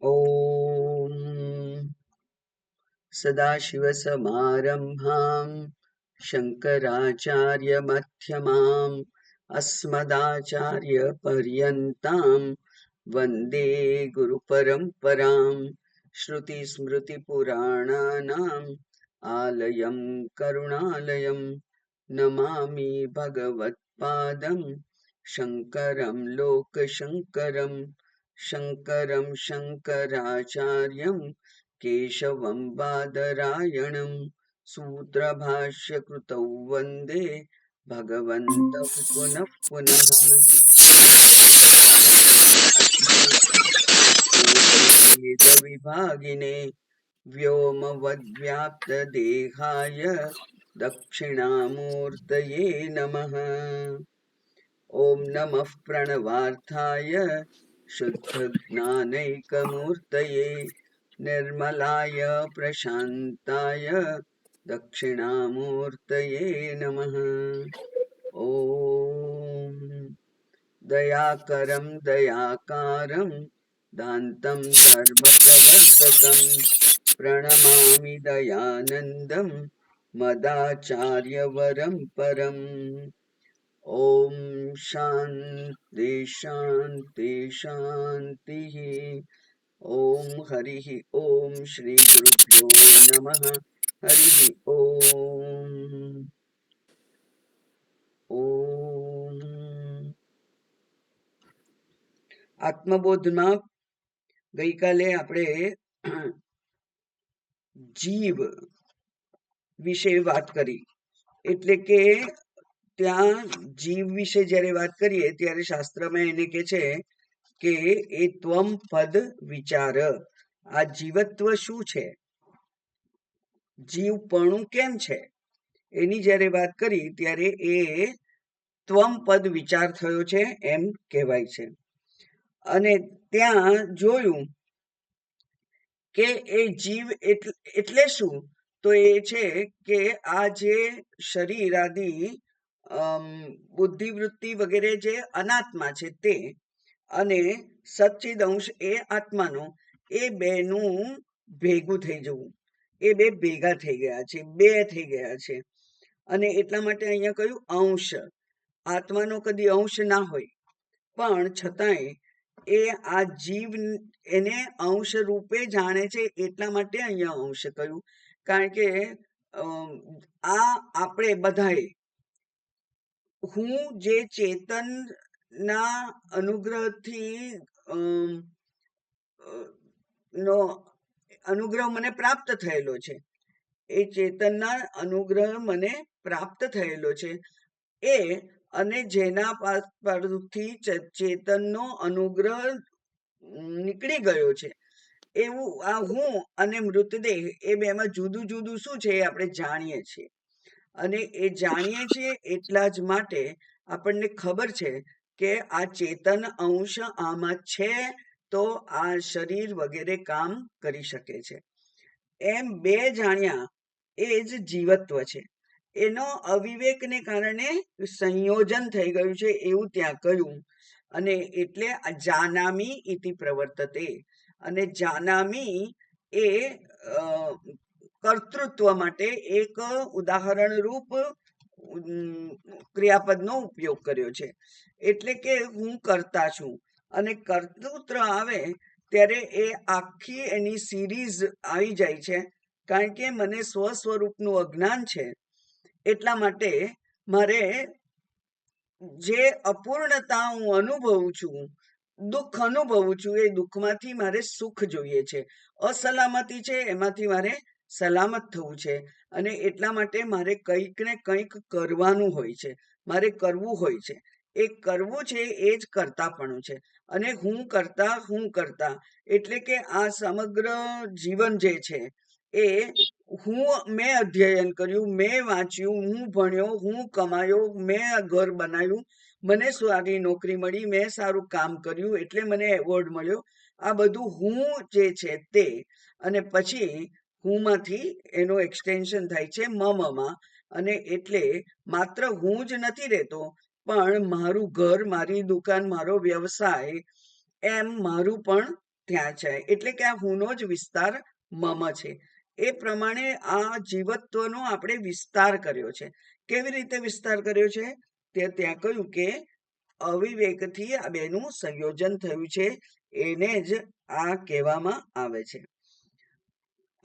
ॐ सदाशिवसमारम्भां शङ्कराचार्यमध्यमाम् अस्मदाचार्यपर्यन्तां वन्दे गुरुपरम्पराम्। श्रुतिस्मृतिपुराणानाम् आलयं करुणालयं नमामि भगवत्पादं शङ्करं लोकशङ्करं। शङ्करं शङ्कराचार्यं केशवं बादरायणं सूत्रभाष्यकृतौ वन्दे भगवन्तौ पुनः पुनः। वेदविभागिने व्योमवद्व्याप्तदेहाय दक्षिणामूर्तये नमः। ॐ नमः प्रणवार्थाय शुद्धज्ञानैकमूर्तये निर्मलाय प्रशान्ताय दक्षिणामूर्तये नमः। ॐ दयाकरं दयाकारं दान्तं धर्मप्रवर्तकं प्रणमामि दयानन्दं मदाचार्यवरं परम्। ॐ शान्ति शान्ति शान्तिः। ॐ हरिः ॐ श्री गुरुभ्यो नमः। हरिः ॐ। ॐ આત્મબોધમાં ગઈકાલે આપણે જીવ વિશે વાત કરી, એટલે કે ત્યાં જીવ વિશે જ્યારે વાત કરીએ ત્યારે શાસ્ત્રમાં એને કે છે કે એ ત્વમ પદ વિચાર, આ જીવત્વ શું છે, જીવપણું કેમ છે, એની જ્યારે વાત કરી ત્યારે એ ત્વમ પદ વિચાર થયો છે એમ કહેવાય છે. અને ત્યાં જોયું કે એ જીવ એટલે શું, તો એ છે કે આ જે શરીર આદિ બુદ્ધિવૃત્તિ વગેરે જે અનાત્મા છે તે, અને સચ્ચિદ અંશ એ આત્માનો, એ બેનું ભેગું થઈ જવું, એ બે ભેગા થઈ ગયા છે, બે થઈ ગયા છે. અને એટલા માટે અહીંયા કહ્યું અંશ. આત્માનો કદી અંશ ના હોય, પણ છતાંય એ આ જીવ એને અંશ રૂપે જાણે છે, એટલા માટે અહીંયા અંશ કહ્યું. કારણ કે આ આપણે બધાએ હું જે ચેતનના અનુગ્રહથી નો અનુગ્રહ મને પ્રાપ્ત થયેલો છે, એ ચેતનના અનુગ્રહ મને પ્રાપ્ત થયેલો છે એ, અને જેના પરથી ચેતનનો અનુગ્રહ નીકળી ગયો છે, એવું આ હું અને મૃતદેહ એ બેમાં જુદું જુદું શું છે એ આપણે જાણીએ છીએ. અને એ જાણીએ છીએ એટલા જ માટે આપણને ખબર છે કે આ ચેતન અંશ આમાં છે, તો આ શરીર વગેરે કામ કરી શકે છે. એમ બે જાણ્યા એ જ જીવત્વ છે. એનો અવિવેકને કારણે સંયોજન થઈ ગયું છે એવું ત્યાં કહ્યું. અને એટલે જાનામી ઇતિ પ્રવર્તતે, અને જાનામી એ કર્તૃત્વ માટે એક ઉદાહરણ રૂપ ક્રિયાપદનો ઉપયોગ કર્યો છે. એટલે કે હું કરતા છું, અને કર્તૃત્વ આવે ત્યારે એ આખી એની સિરીઝ આવી જાય છે. કારણ કે મને સ્વસ્વરૂપનું અજ્ઞાન છે, એટલા માટે મારે જે અપૂર્ણતા હું અનુભવું છું, દુઃખ અનુભવું છું, એ દુઃખમાંથી મારે સુખ જોઈએ છે. અસલામતી છે એમાંથી મારે સલામત થવું છે. અને એટલા માટે મારે કંઈક ને કંઈક કરવાનું હોય છે, મારે કરવું હોય છે. એ કરવું છે એ જ કરતાપણું છે. અને હું કરતા એટલે કે આ સમગ્ર જીવન જે છે એ મેં અધ્યયન કર્યું, મેં વાંચ્યું, હું ભણ્યો, હું કમાયો, મેં આ ઘર બનાવ્યું, મને સારી નોકરી મળી, મેં સારું કામ કર્યું એટલે મને એવોર્ડ મળ્યો. આ બધું હું જે છે તે, અને પછી હુંમાંથી એનો એક્સટેન્શન થાય છે મમાં. અને એટલે માત્ર હું જ નથી રહેતો, પણ મારું ઘર, મારી દુકાન, મારો વ્યવસાય, એમ મારું પણ ત્યાં છે, એટલે કે આ હુંનો જ વિસ્તાર મમ છે. એ પ્રમાણે આ જીવત્વનો આપણે વિસ્તાર કર્યો છે. કેવી રીતે વિસ્તાર કર્યો છે તે ત્યાં કહ્યું કે અવિવેકથી આ બેનું સંયોજન થયું છે, એને જ આ કહેવામાં આવે છે.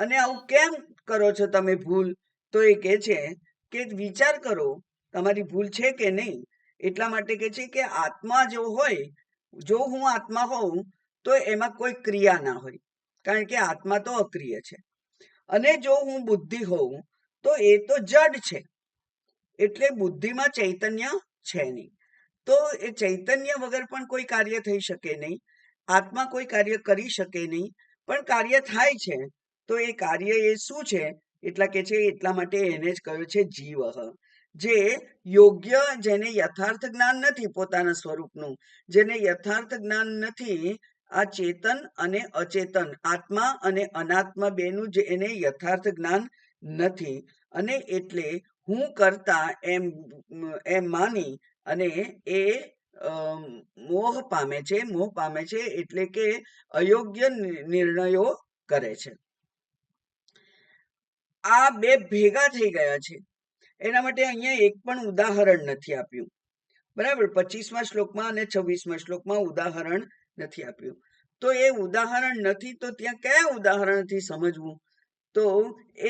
અને આવું કેમ કરો છો તમે ભૂલ? તો એ કહે છે કે વિચાર કરો તમારી ભૂલ છે કે નહીં. એટલા માટે કહે છે કે આત્મા જો હોય, જો હું આત્મા હોઉં તો એમાં કોઈ ક્રિયા ના હોય, કારણ કે આત્મા તો અક્રિય છે. અને જો હું બુદ્ધિ હોઉં તો એ તો જડ છે, એટલે બુદ્ધિમાં ચૈતન્ય છે નહીં. તો એ ચૈતન્ય વગર પણ કોઈ કાર્ય થઈ શકે નહીં, આત્મા કોઈ કાર્ય કરી શકે નહીં, પણ કાર્ય થાય છે. તો એ કાર્ય એ શું છે? એટલા કે છે, એટલા માટે એને જ કહ્યું છે જીવ, જે યોગ્ય, જેને યથાર્થ જ્ઞાન નથી પોતાના સ્વરૂપનું, જેને યથાર્થ જ્ઞાન નથી આ ચેતન અને અચેતન, આત્મા અને અનાત્મા બેનું જે એને યથાર્થ જ્ઞાન નથી. અને એટલે હું કરતા એમ માની અને એ મોહ પામે છે, એટલે કે અયોગ્ય નિર્ણયો કરે છે. આ બે ભેગા થઈ ગયા છે. એના માટે અહીંયા એક પણ ઉદાહરણ નથી આપ્યું. બરાબર, 25મા શ્લોકમાં અને 26મા શ્લોકમાં ઉદાહરણ નથી આપ્યું. તો એ ઉદાહરણ નથી તો ત્યાં કયા ઉદાહરણથી સમજવું? તો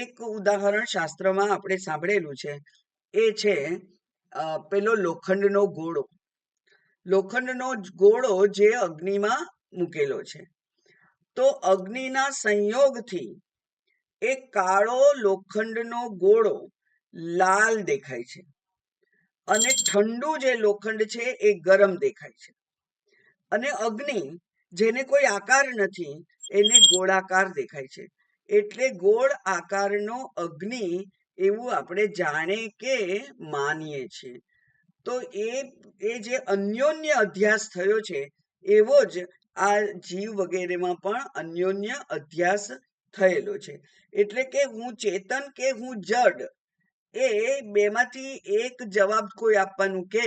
એક ઉદાહરણ શાસ્ત્રમાં આપણે સાંભળેલું છે, એ છે પેલો લોખંડનો ઘોડો. લોખંડનો ઘોડો જે અગ્નિમાં મૂકેલો છે, તો અગ્નિના સંયોગથી એક કાળો લોખંડનો ઘોડો લાલ દેખાય છે, અને ઠંડુ જે લોખંડ છે એ ગરમ દેખાય છે. અને અગ્નિ, જેને કોઈ આકાર નથી, એને ગોળાકાર દેખાય છે. એટલે ગોળ આકારનો અગ્નિ એવું આપણે જાણે કે માનીએ છીએ. તો એ જે અન્યોન્ય અધ્યાસ થયો છે, એવો જ આ જીવ વગેરેમાં પણ અન્યોન્ય અધ્યાસ થયેલો છે. એટલે કે હું ચેતન કે હું જડ, એ બેમાંથી એક જવાબ કોઈ આપવાનું કે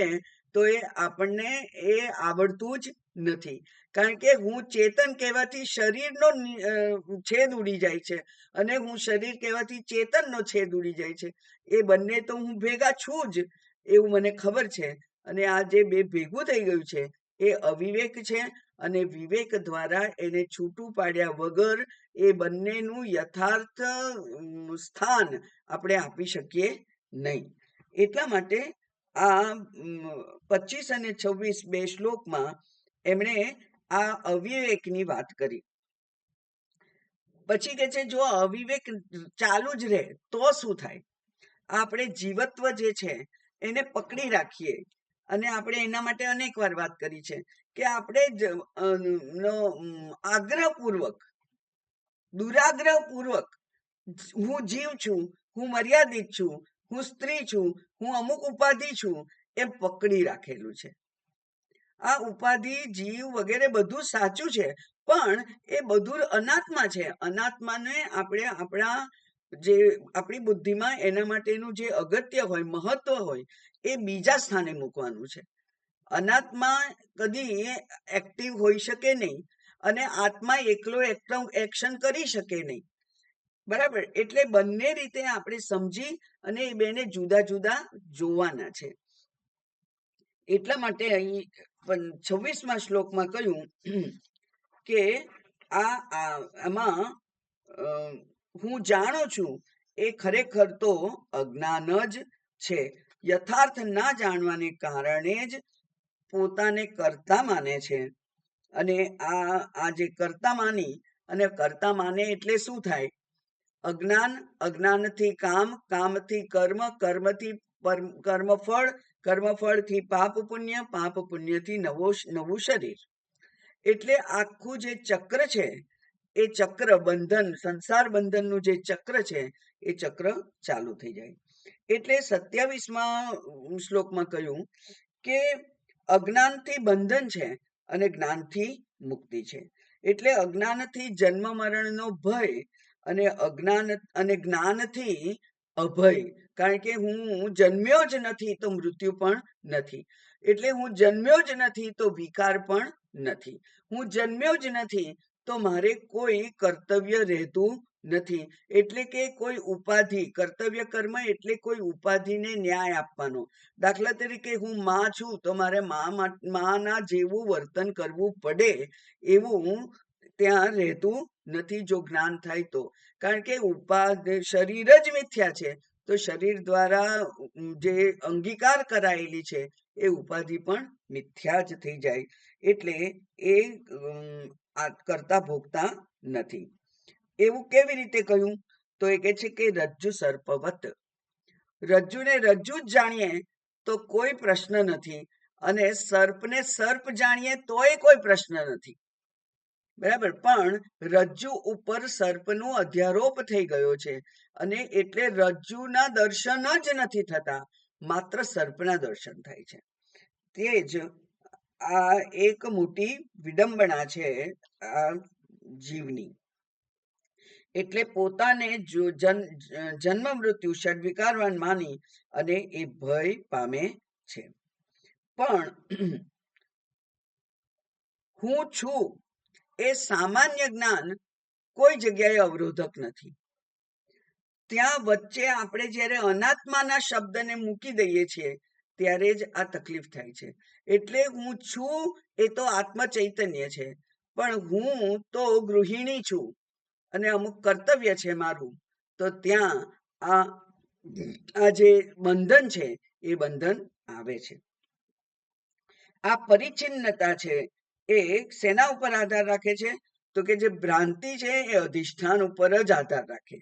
તો એ આપણને એ આવડતું જ નથી. કારણ કે હું ચેતન કહેવાથી શરીરનો છેદ ઉડી જાય છે, અને હું શરીર કહેવાથી ચેતનનો છેદ ઉડી જાય છે. એ બંને તો હું ભેગા છું જ, એવું મને ખબર છે. અને આ જે બે ભેગું થઈ ગયું છે એ અવિવેક છે, અને વિવેક દ્વારા એને છૂટું પાડ્યા વગર એ બંનેનું યથાર્થ સ્થાન આપણે આપી શકીએ નહીં. એટલા માટે આ 25 અને 26 બે શ્લોકમાં એમણે આ અવિવેકની વાત કરી. પછી કે છે, જો અવિવેક ચાલુ જ રહે તો શું થાય? આપણે જીવત્વ જે છે એને પકડી રાખીએ, અને આપણે એના માટે અનેક વાર વાત કરી છે કે આપણે આગ્રહપૂર્વક, દુરાગ્રહપૂર્વક હું જીવ છું, હું મર્યાદિત છું, હું સ્ત્રી છું, હું અમુક ઉપાધિ છું, એમ પકડી રાખેલું છે. આ ઉપાધિ, જીવ વગેરે બધું સાચું છે, પણ એ બધું અનાત્મા છે. અનાત્માને આપણે આપણી બુદ્ધિમાં એના માટેનું જે અગત્ય હોય, મહત્વ હોય, એ બીજા સ્થાને મૂકવાનું છે. અનાત્મા કદી એક્ટિવ હોઈ શકે નહીં, અને આત્મા એકલો એક્શન કરી શકે નહીં. બરાબર, એટલે બંને રીતે આપણે સમજી અને એ બેને જુદા જુદા જોવાના છે. એટલા માટે અહીં 26મા શ્લોકમાં કહ્યું કે આમાં હું જાણું છું એ ખરેખર તો અજ્ઞાન જ છે. યથાર્થ ના જાણવાને કારણે જ પોતાને કર્તા માને છે. અને આ જે કર્તા માની અને કર્તા માને એટલે શું થાય? અજ્ઞાન, અજ્ઞાનથી કામ, કામથી કર્મ, કર્મથી કર્મફળ, કર્મફળથી પાપ પુણ્ય, પાપ પુણ્યથી નવું શરીર. એટલે આખું જે ચક્ર છે, એ ચક્ર બંધન, સંસાર બંધનનું જે ચક્ર છે, એ ચક્ર ચાલુ થઈ જાય. એટલે 27મા શ્લોકમાં કહ્યું કે અજ્ઞાનથી બંધન છે અને જ્ઞાનથી મુક્તિ છે. એટલે અજ્ઞાનથી જન્મ મરણનો ભય, અને અજ્ઞાન અને જ્ઞાનથી અભય. કારણ કે હું જન્મ્યો જ નથી તો મૃત્યુ પણ નથી, એટલે હું જન્મ્યો જ નથી તો વિકાર પણ નથી, હું જન્મ્યો જ નથી તો મારે કોઈ કર્તવ્ય રહેતું નથી. એટલે કે કોઈ ઉપાધિ, કર્તવ્ય કર્મ એટલે કોઈ ઉપાધિને ન્યાય આપવાનો. દાખલા તરીકે હું માં છું તો મારે માના જેવું વર્તન કરવું પડે એવું ત્યાં રહેતું નથી જો જ્ઞાન થાય તો. કારણ કે શરીર જ મિથ્યા છે, તો શરીર દ્વારા જે અંગીકાર કરાયેલી છે એ ઉપાધિ પણ મિથ્યા જ થઈ જાય. એટલે એ કરતા ભોગતા નથી. એવું કેવી રીતે કહ્યું? તો એ કહે છે કે રજ્જુ સર્પવત. રજ્જુને રજ્જુ જ જાણીએ તો કોઈ પ્રશ્ન નથી, અને સર્પને સર્પ જાણીએ તોય કોઈ પ્રશ્ન નથી. બરાબર, પણ રજ્જુ ઉપર સર્પનો અધ્યારોપ થઈ ગયો છે, અને એટલે રજ્જુના દર્શન જ નથી થતા, માત્ર સર્પના દર્શન થાય છે. તે જ આ એક મોટી વિડંબના છે આ જીવની. એટલે પોતાને જન્મ મૃત્યુ ષડવિકારવાન માની અને એ ભય પામે છે. પણ હું છું એ સામાન્ય જ્ઞાન કોઈ જગ્યાએ અવરોધક નથી. ત્યાં વચ્ચે આપણે જ્યારે અનાત્માના શબ્દને મૂકી દઈએ છીએ ત્યારે જ આ તકલીફ થાય છે. એટલે હું છું એ તો આત્મ ચૈતન્ય છે, પણ હું તો ગૃહિણી છું અને અમુક કર્તવ્ય છે મારું, તો ત્યાં આ જે બંધન છે એ બંધન આવે છે. આ પરિચ્છિન્નતા છે એ શેના ઉપર આધાર રાખે છે? તો કે જે ભ્રાંતિ છે એ અધિષ્ઠાન ઉપર જ આધાર રાખે.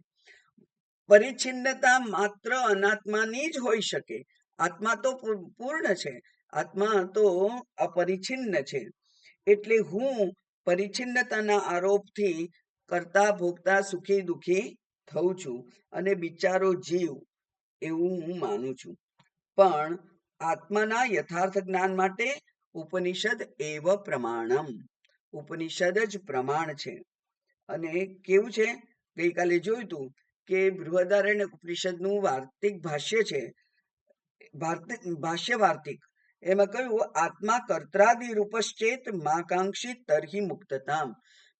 પરિચ્છિન્નતા માત્ર અનાત્માની જ હોઈ શકે. આત્મા તો પૂર્ણ છે, આત્મા તો અપરિચ્છિન્ન છે. એટલે હું પરિચ્છિન્નતાના આરોપથી કરતા ભોગતા સુખી દુખી થઉં છું અને બિચારો જીવ એવું હું માનું છું. પણ આત્માના યથાર્થ જ્ઞાન માટે ઉપનિષદ એવ પ્રમાણમ, ઉપનિષદ જ પ્રમાણ છે. અને કેવું છે, ગઈકાલે જોયું હતું કે બૃહદારણ્યક ઉપનિષદનું વાર્તિક ભાષ્ય છે, ભાષ્ય વાર્તિક, એમાં કહ્યું આત્મા કર્ત્રાદિ રૂપશ્ચેત માકાંક્ષિત તર્હિ મુક્તતામ.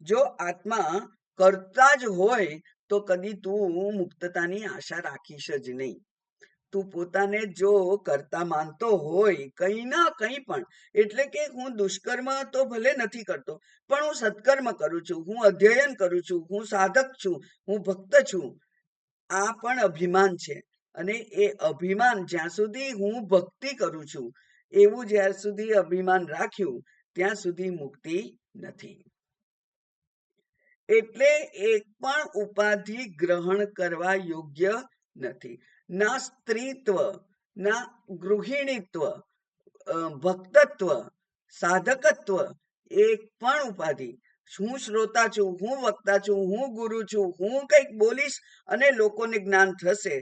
જો આત્મા કરતા જ હોય તો કદી તું મુક્તતાની આશા રાખીશ જ નહીં. તું પોતાને જો કરતા માનતો હોય કંઈ ના કંઈ પણ, એટલે કે હું દુષ્કર્મ તો ભલે નથી કરતો, પણ હું સત્કર્મ કરું છું, હું અધ્યયન કરું છું, હું સાધક છું, હું ભક્ત છું, આ પણ અભિમાન છે. અને એ અભિમાન જ્યાં સુધી હું ભક્તિ કરું છું એવું જ્યાં સુધી અભિમાન રાખ્યું ત્યાં સુધી મુક્તિ નથી. એટલે એક પણ ઉપાધિ ગ્રહણ કરવા યોગ્ય નથી. ના સ્ત્રીત્વ, ના ગૃહિણીત્વ, ભક્તત્વ, સાધકત્વ, એક પણ ઉપાધિ. હું શ્રોતા છું, હું વક્તા છું, હું ગુરુ છું, હું કંઈક બોલીશ અને લોકોને જ્ઞાન થશે,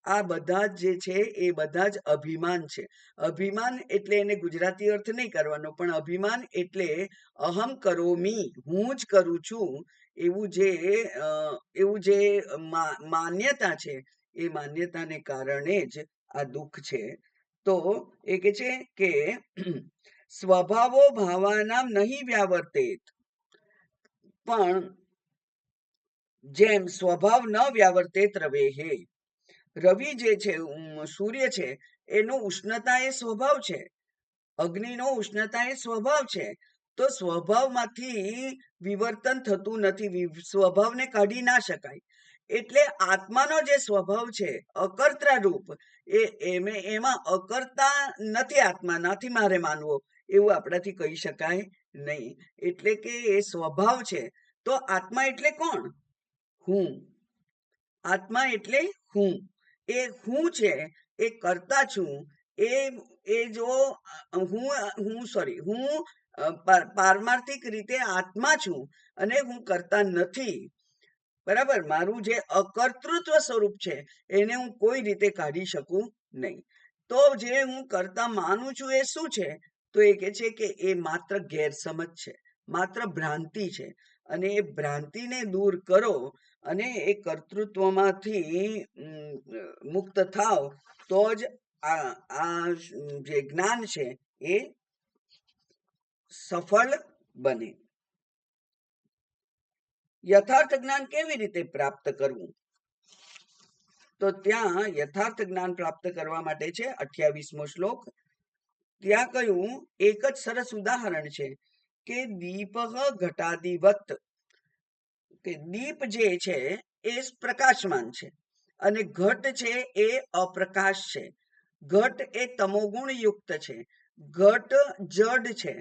આ બધા જે છે એ બધા જ અભિમાન છે. અભિમાન એટલે એને ગુજરાતી અર્થ નહીં કરવાનો, પણ અભિમાન એટલે અહમ કરોમી, હું જ કરું છું, એવું જે માન્યતા છે એ માન્યતાને કારણે જ આ દુઃખ છે. તો એ કે છે કે સ્વભાવો ભાવાનામ નહીં વ્યાવર્તેત, પણ જેમ સ્વભાવ ન વ્યાવર્તેત રવેહે. રવિ જે છે, સૂર્ય છે, એનો ઉષ્ણતા એ સ્વભાવ છે, અગ્નિનો ઉષ્ણતા એ સ્વભાવ છે. તો સ્વભાવમાંથી વિવર્તન થતું નથી, સ્વભાવને કાઢી ના શકાય. એટલે આત્માનો જે સ્વભાવ છે અકર્તા રૂપ, એમાં અકર્તા નથી, આત્મા નથી મારે માનવો એવું આપણાથી કહી શકાય નહીં. એટલે કે એ સ્વભાવ છે. તો આત્મા એટલે કોણ? હું. આત્મા એટલે હું. એ હું છે એ કરતા છું. એ જો હું પારમાર્થિક રીતે આત્મા છું અને હું કરતા નથી. બરાબર, મારું જે અકર્તૃત્વ સ્વરૂપ છે એને હું કોઈ રીતે કાઢી શકું નહીં. તો જે હું કરતા માનું છું એ શું છે? તો એ કે છે કે એ માત્ર ગેરસમજ છે, માત્ર ભ્રાંતિ છે. અને એ ભ્રાંતિને દૂર કરો અને એ કર્તૃત્વમાંથી મુક્ત થાવ તો જ આ જે જ્ઞાન છે એ સફળ બને. યથાર્થ જ્ઞાન કેવી રીતે પ્રાપ્ત કરવું? તો ત્યાં યથાર્થ જ્ઞાન પ્રાપ્ત કરવા માટે છે 28મો શ્લોક. ત્યાં કહ્યું એક જ સરસ ઉદાહરણ છે કે દીપ ઘટાદિવત, કે દીપ જે છે એ પ્રકાશમાન છે અને ઘટ છે એ અપ્રકાશ છે. ઘટ એ તમોગુણ યુક્ત છે, ઘટ જડ છે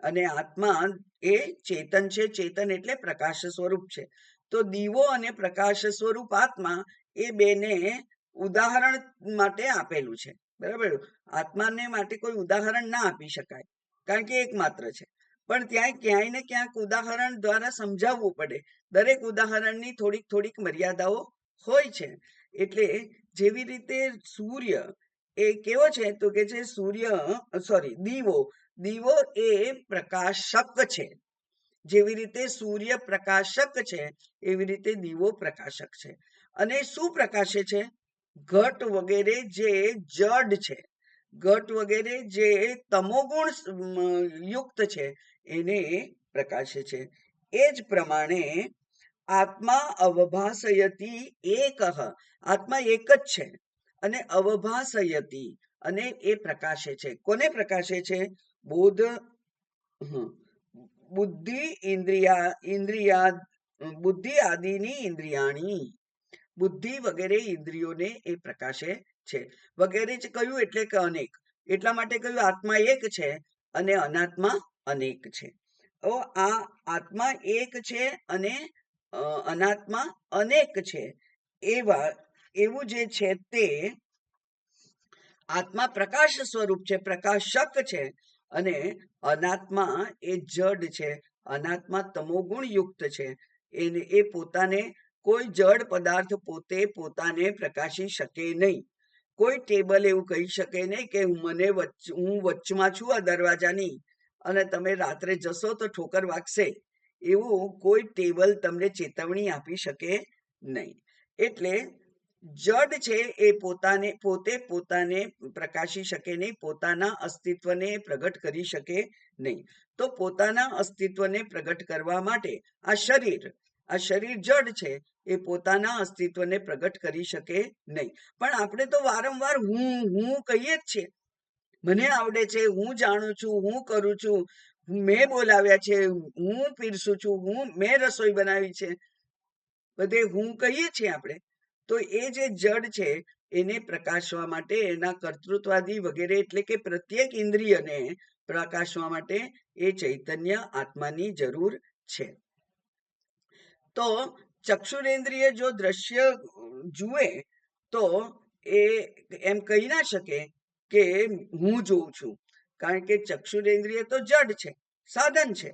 અને આત્મા એ ચેતન છે. ચેતન એટલે પ્રકાશ સ્વરૂપ છે. તો દીવો અને પ્રકાશ સ્વરૂપ આત્મા એ બેને ઉદાહરણ માટે આપેલું છે. બરાબર, આત્માને માટે કોઈ ઉદાહરણ ના આપી શકાય કારણ કે એકમાત્ર છે, પણ ત્યાં ક્યાંય ને ક્યાંક ઉદાહરણ દ્વારા સમજાવવું પડે. દરેક ઉદાહરણની થોડીક થોડીક મર્યાદાઓ હોય છે. એટલે જેવી રીતે સૂર્ય એ કેવો છે તો કે છે દીવો, દીવો એ પ્રકાશક છે. જેવી રીતે સૂર્ય પ્રકાશક છે એવી રીતે દીવો પ્રકાશક છે. અને શું પ્રકાશે છે? ઘટ વગેરે જે જડ છે, ઘટ વગેરે જે તમોગુણ યુક્ત છે એને પ્રકાશે છે. એ જ પ્રમાણે આત્મા અવભાસયતી એકઃ, આત્મા એક જ છે અને અવભાસયતી અને એ પ્રકાશે છે. કોને પ્રકાશે છે? બોધ, બુદ્ધિ બુદ્ધિ આદિની ઇન્દ્રિયાણી, બુદ્ધિ વગેરે ઇન્દ્રિયોને એ પ્રકાશે છે. વગેરે જ કહ્યું એટલે કે અનેક, એટલા માટે કહ્યું આત્મા એક છે અને અનાત્મા અનેક છે. આ આત્મા એક છે અને અનાત્મા અનેક છે. એવું જે છે તે આત્મા પ્રકાશ સ્વરૂપ છે, પ્રકાશક છે અને અનાત્મા એ જડ છે, અનાત્મા તમોગુણ યુક્ત છે. એ પોતાને કોઈ જડ પદાર્થ પોતે પોતાને પ્રકાશી શકે નહીં. કોઈ ટેબલ એવું કહી શકે નહીં કે હું વચમાં છું આ દરવાજાની અને તમે રાત્રે જશો તો ઠોકર વાગશે. એવું કોઈ ટેબલ તમને ચેતવણી આપી શકે નહીં. એટલે જડ છે એ પોતે પોતાને પ્રકાશી શકે નહીં, પોતાના અસ્તિત્વને પ્રગટ કરી શકે નહીં. તો પોતાના અસ્તિત્વને પ્રગટ કરવા માટે આ શરીર જડ છે એ પોતાના અસ્તિત્વને પ્રગટ કરી શકે નહીં. પણ આપણે તો વારંવાર હું કહીએ જ છીએ. મને આવડે છે, હું જાણું છું, હું કરું છું, મેં બોલાવ્યા છે, હું પીરસું છું, મેં રસોઈ બનાવી છે, બધે હું કહીએ છીએ આપણે. તો એ જે જડ છે એને પ્રકાશવા માટે એના કર્તૃત્વાદી વગેરે એટલે કે પ્રત્યેક ઇન્દ્રિયને પ્રકાશવા માટે એ ચૈતન્ય આત્માની જરૂર છે. તો ચક્ષુરેન્દ્રિય જો દ્રશ્ય જુએ તો એ એમ કહી ના શકે કે હું જોઉં છું, કારણ કે ચક્ષુરેન્દ્રિય તો જડ છે, સાધન છે.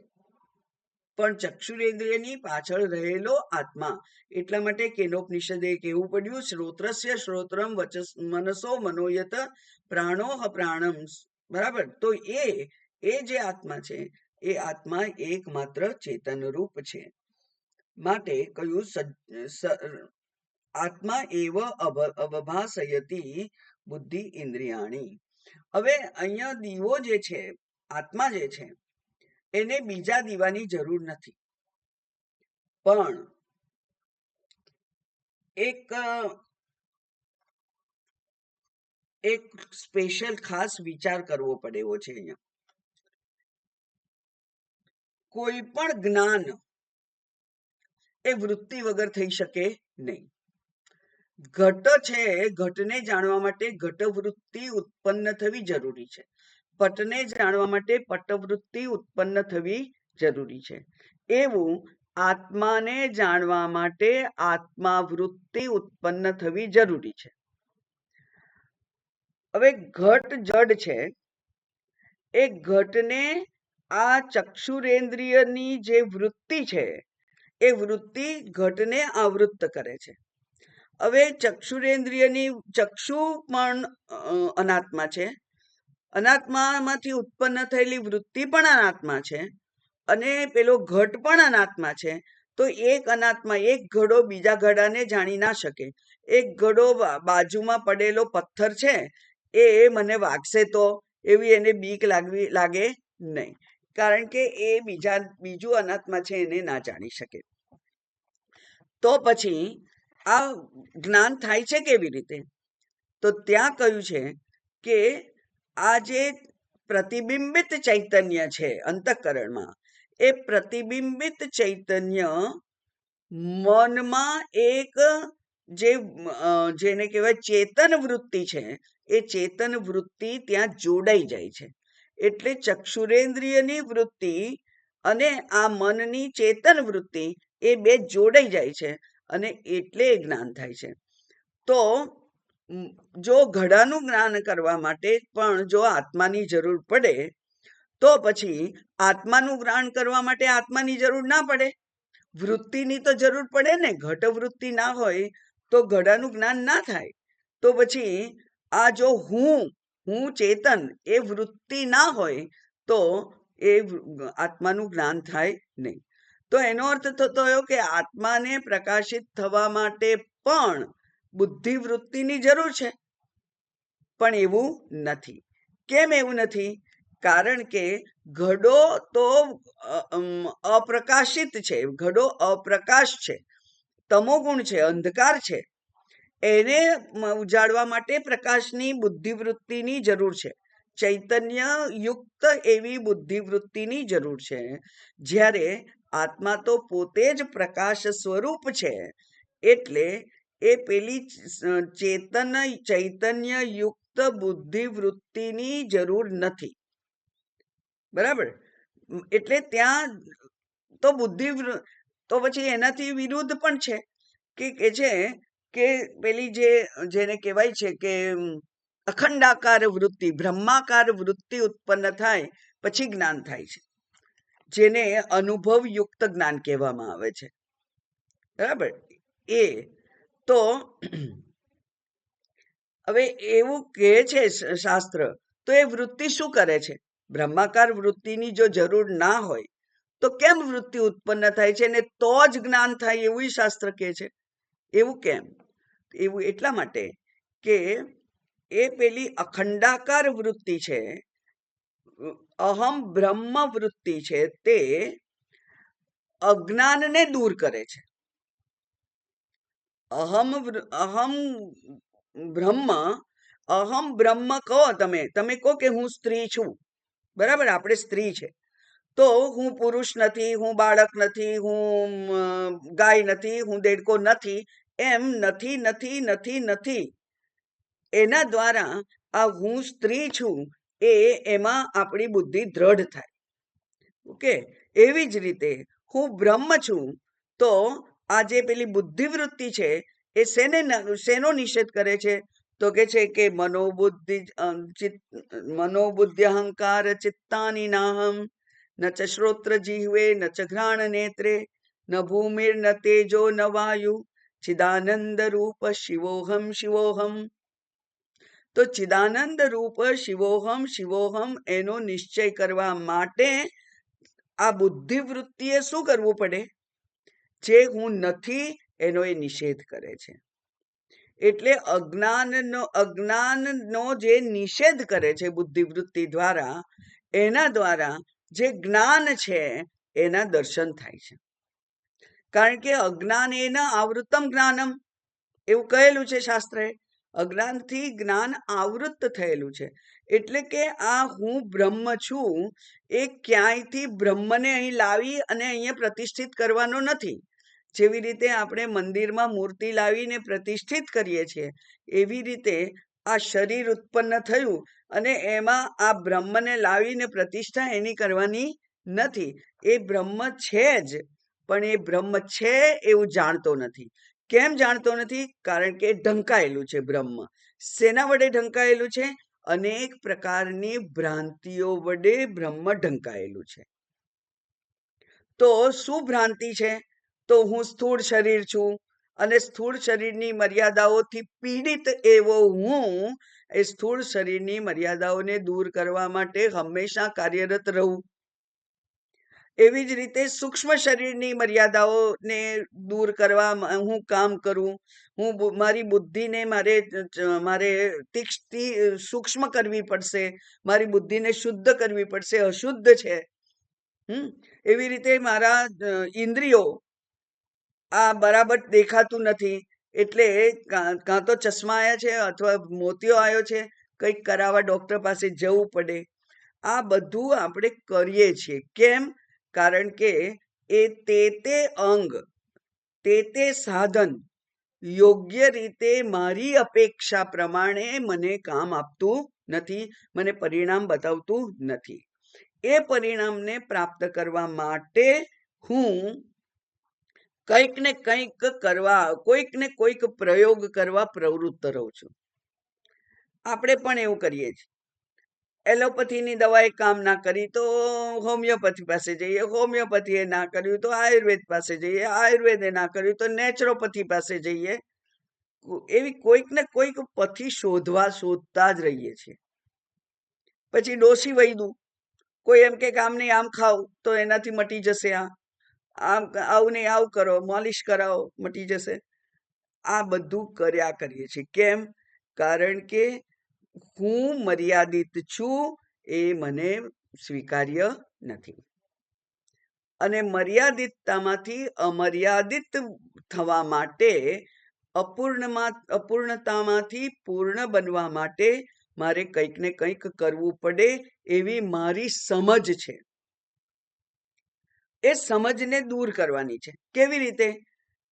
પણ ચક્ષુરેન્દ્રિયની પાછળ રહેલો આત્મા, એટલા માટે કેનોપનિષદે કહેવું પડ્યું શ્રોત્રસ્ય શ્રોત્રમ મનસો મનોયત પ્રાણોહ પ્રાણમ. બરાબર, તો એ જે આત્મા છે એ આત્મા એકમાત્ર ચેતન રૂપ છે. માટે કહ્યું આત્મા એવ અવભાસયતી બુદ્ધિ ઇન્દ્રિયાણી. હવે અહીંયા દીવો જે છે, આત્મા જે છે એને બીજા દીવાની જરૂર નથી, પણ એક સ્પેશિયલ ખાસ વિચાર કરવો પડે એવો છે. અહીંયા કોઈ પણ જ્ઞાન એ વૃત્તિ વગર થઈ શકે નહીં. ઘટ છે, ઘટને જાણવા માટે ઘટવૃત્તિ ઉત્પન્ન થવી જરૂરી છે. પટને જાણવા માટે પટવૃત્તિ ઉત્પન્ન થવી જરૂરી છે. એવું આત્માને જાણવા માટે આત્માવૃત્તિ ઉત્પન્ન થવી જરૂરી છે. હવે ઘટ જડ છે, એ ઘટને આ ચક્ષુરેન્દ્રિયની જે વૃત્તિ છે એ વૃત્તિ ઘટને આવૃત્ત કરે છે. હવે ચક્ષુરેન્દ્રિયની ચક્ષુ પણ અનાત્મા છે, અનાત્મામાંથી ઉત્પન્ન થયેલી વૃત્તિ પણ અનાત્મા છે અને પેલો ઘટ પણ અનાત્મા છે. તો એક અનાત્મા, એક ઘડો બીજા ઘડાને જાણી ના શકે. એક ઘડો બાજુમાં પડેલો પથ્થર છે એ મને વાગશે તો એવી એને બીક લાગે નહીં, કારણ કે એ બીજું અનાત્મા છે એને ના જાણી શકે. તો પછી આ જ્ઞાન થાય છે કેવી રીતે? તો ત્યાં કહ્યું છે કે આ જે પ્રતિબિંબિત ચૈતન્ય છે અંતઃકરણમાં, એ પ્રતિબિંબિત ચૈતન્ય મનમાં એક જેને કહેવાય ચેતન વૃત્તિ છે, એ ચેતન વૃત્તિ ત્યાં જોડાઈ જાય છે. એટલે ચક્ષુરેન્દ્રિયની વૃત્તિ અને આ મનની ચેતન વૃત્તિ એ બે જોડાઈ જાય છે અને એટલે એ જ્ઞાન થાય છે. તો જો ઘડાનું જ્ઞાન કરવા માટે પણ જો આત્માની જરૂર પડે, તો પછી આત્માનું જ્ઞાન કરવા માટે આત્માની જરૂર ના પડે, વૃત્તિની તો જરૂર પડે ને. ઘટ વૃત્તિ ના હોય તો ઘડાનું જ્ઞાન ના થાય. તો પછી આ જો હું ચેતન એ વૃત્તિ ના હોય તો એ આત્માનું જ્ઞાન થાય નહીં. તો એનો અર્થ થતો થયો કે આત્માને પ્રકાશિત થવા માટે પણ બુદ્ધિ વૃત્તિની જરૂર છે. પણ એવું નથી. કેમ એવું નથી? કારણ કે ઘડો તો અપ્રકાશિત છે, ઘડો અપ્રકાશ છે, તમોગુણ છે, અંધકાર છે. એને ઉજાડવા માટે પ્રકાશની બુદ્ધિવૃત્તિની જરૂર છે, ચૈતન્ય યુક્ત એવી બુદ્ધિવૃત્તિની જરૂર છે. જ્યારે આત્મા તો પોતે જ પ્રકાશ સ્વરૂપ છે, એટલે એ પેલી ચૈતન્ય યુક્ત બુદ્ધિવૃત્તિની જરૂર નથી. બરાબર? એટલે ત્યાં તો બુદ્ધિ તો પછી એનાથી વિરુદ્ધ પણ છે કે છે કે પેલી જેને કહેવાય છે કે અખંડાકાર વૃત્તિ, બ્રહ્માકાર વૃત્તિ ઉત્પન્ન થાય પછી જ્ઞાન થાય છે, જેને અનુભવ યુક્ત જ્ઞાન કહેવામાં આવે છે. બરાબર? એ તો હવે એવું કહે છે શાસ્ત્ર, તો એ વૃત્તિ શું કરે છે? બ્રહ્માકાર વૃત્તિની જો જરૂર ના હોય તો કેમ વૃત્તિ ઉત્પન્ન થાય છે ને તો જ જ્ઞાન થાય એવું શાસ્ત્ર કહે છે? એવું કેમ? એવું એટલા માટે કે એ પેલી અખંડાકાર વૃત્તિ છે, અહમ બ્રહ્મ વૃત્તિ છે, તે અજ્ઞાનને દૂર કરે છે. અહમ બ્રહ્મ કહો, તમે કહો કે હું સ્ત્રી છું. બરાબર? આપણે સ્ત્રી છે તો હું પુરુષ નથી, હું બાળક નથી, હું ગાય નથી, હું દેડકો નથી, એમ નથી નથી નથી નથી એના દ્વારા આ હું સ્ત્રી છું એમાં આપણી બુદ્ધિ દ્રઢ થાય. ઓકે? એવી જ રીતે હું બ્રહ્મ છું તો આ જે પેલી બુદ્ધિવૃત્તિ છે એ શેનો નિષેધ કરે છે? તો કે છે કે મનોબુદ્ધિ અહંકાર ચિત્તાની નાહમ ન ચ શ્રોત્ર જીહ્વે ન ચ ઘ્રાણ નેત્રે ન ભૂમિર ન તેજો ન વાયુ ચિદાનંદ રૂપ શિવોહમ શિવોહમ. તો ચિદાનંદ રૂપ શિવોહમ શિવોહમ એનો નિશ્ચય કરવા માટે આ બુદ્ધિવૃત્તિએ શું કરવું પડે? જે હું નથી એનો એ નિષેધ કરે છે. એટલે અજ્ઞાનનો જે નિષેધ કરે છે બુદ્ધિવૃત્તિ દ્વારા, એના દ્વારા જે જ્ઞાન છે એના દર્શન થાય છે. કારણ કે અજ્ઞાન એના આવૃતમ જ્ઞાનમ એવું કહેલું છે શાસ્ત્રએ. અજ્ઞાનથી જ્ઞાન આવૃત થયેલું છે. એટલે કે આ હું બ્રહ્મ છું એ ક્યાંયથી બ્રહ્મને અહીં લાવી અને અહીંયા પ્રતિષ્ઠિત કરવાનો નથી. જેવી રીતે આપણે મંદિરમાં મૂર્તિ લાવીને પ્રતિષ્ઠિત કરીએ છીએ, એવી રીતે આ શરીર ઉત્પન્ન થયું અને એમાં આ બ્રહ્મને લાવીને પ્રતિષ્ઠા એની કરવાની નથી. એ બ્રહ્મ છે જ, પણ એ બ્રહ્મ છે એવું જાણતો નથી. કેમ જાણતો નથી? કારણ કે ઢંકાયેલું છે બ્રહ્મ. શેના વડે ઢંકાયેલું છે? અનેક પ્રકારની ભ્રાંતિઓ વડે બ્રહ્મ ઢંકાયેલું છે. તો શું ભ્રાંતિ છે? તો હું સ્થૂળ શરીર છું અને સ્થૂળ શરીરની મર્યાદાઓથી પીડિત એવો હું એ સ્થૂળ શરીરની મર્યાદાઓને દૂર કરવા માટે હંમેશા કાર્યરત રહું. એવી જ રીતે સૂક્ષ્મ શરીરની મર્યાદાઓને દૂર કરવા હું કામ કરું. મારી બુદ્ધિને મારે સૂક્ષ્મ કરવી પડશે, મારી બુદ્ધિને શુદ્ધ કરવી પડશે, અશુદ્ધ છે. એવી રીતે મારા ઇન્દ્રિયો આ બરાબર દેખાતું નથી, એટલે કાં તો ચશ્મા આવ્યા છે અથવા મોતિયો આવ્યો છે, કંઈક કરાવવા ડોક્ટર પાસે જવું પડે. આ બધું આપણે કરીએ છીએ. કેમ? કારણ કે એ તે અંગ, તે સાધન યોગ્ય રીતે મારી અપેક્ષા પ્રમાણે મને કામ આપતું નથી, મને પરિણામ બતાવતું નથી. એ પરિણામને પ્રાપ્ત કરવા માટે હું કંઈક ને કંઈક કરવા, કોઈક ને કોઈક પ્રયોગ કરવા પ્રવૃત્ત રહું છું. આપણે પણ એવું કરીએ છીએ. એલોપેથીની દવાએ કામ ના કરી તો હોમિયોપેથી પાસે જઈએ, હોમિયોપેથીએ ના કર્યું તો આયુર્વેદ પાસે જઈએ, આયુર્વેદે ના કર્યું તો નેચરોપેથી પાસે જઈએ. એવી કોઈક ને કોઈક પથી શોધતા જ રહીએ છીએ. પછી ડોસી વૈદું, કોઈ એમ કે આમ નહીં આમ ખાવ તો એનાથી મટી જશે, આમ આવું નહીં આવું કરો, માલિશ કરાવો મટી જશે. આ બધું કર્યા કરીએ છીએ. કેમ? કારણ કે હું મર્યાદિત છું, એ મને સ્વીકાર્ય નથી. અને મર્યાદિતતામાંથી અમર્યાદિત થવા માટે, અપૂર્ણતામાંથી પૂર્ણ બનવા માટે મારે કંઈક ને કંઈક કરવું પડે, એવી મારી સમજ છે. એ સમજને દૂર કરવાની છે. કેવી રીતે?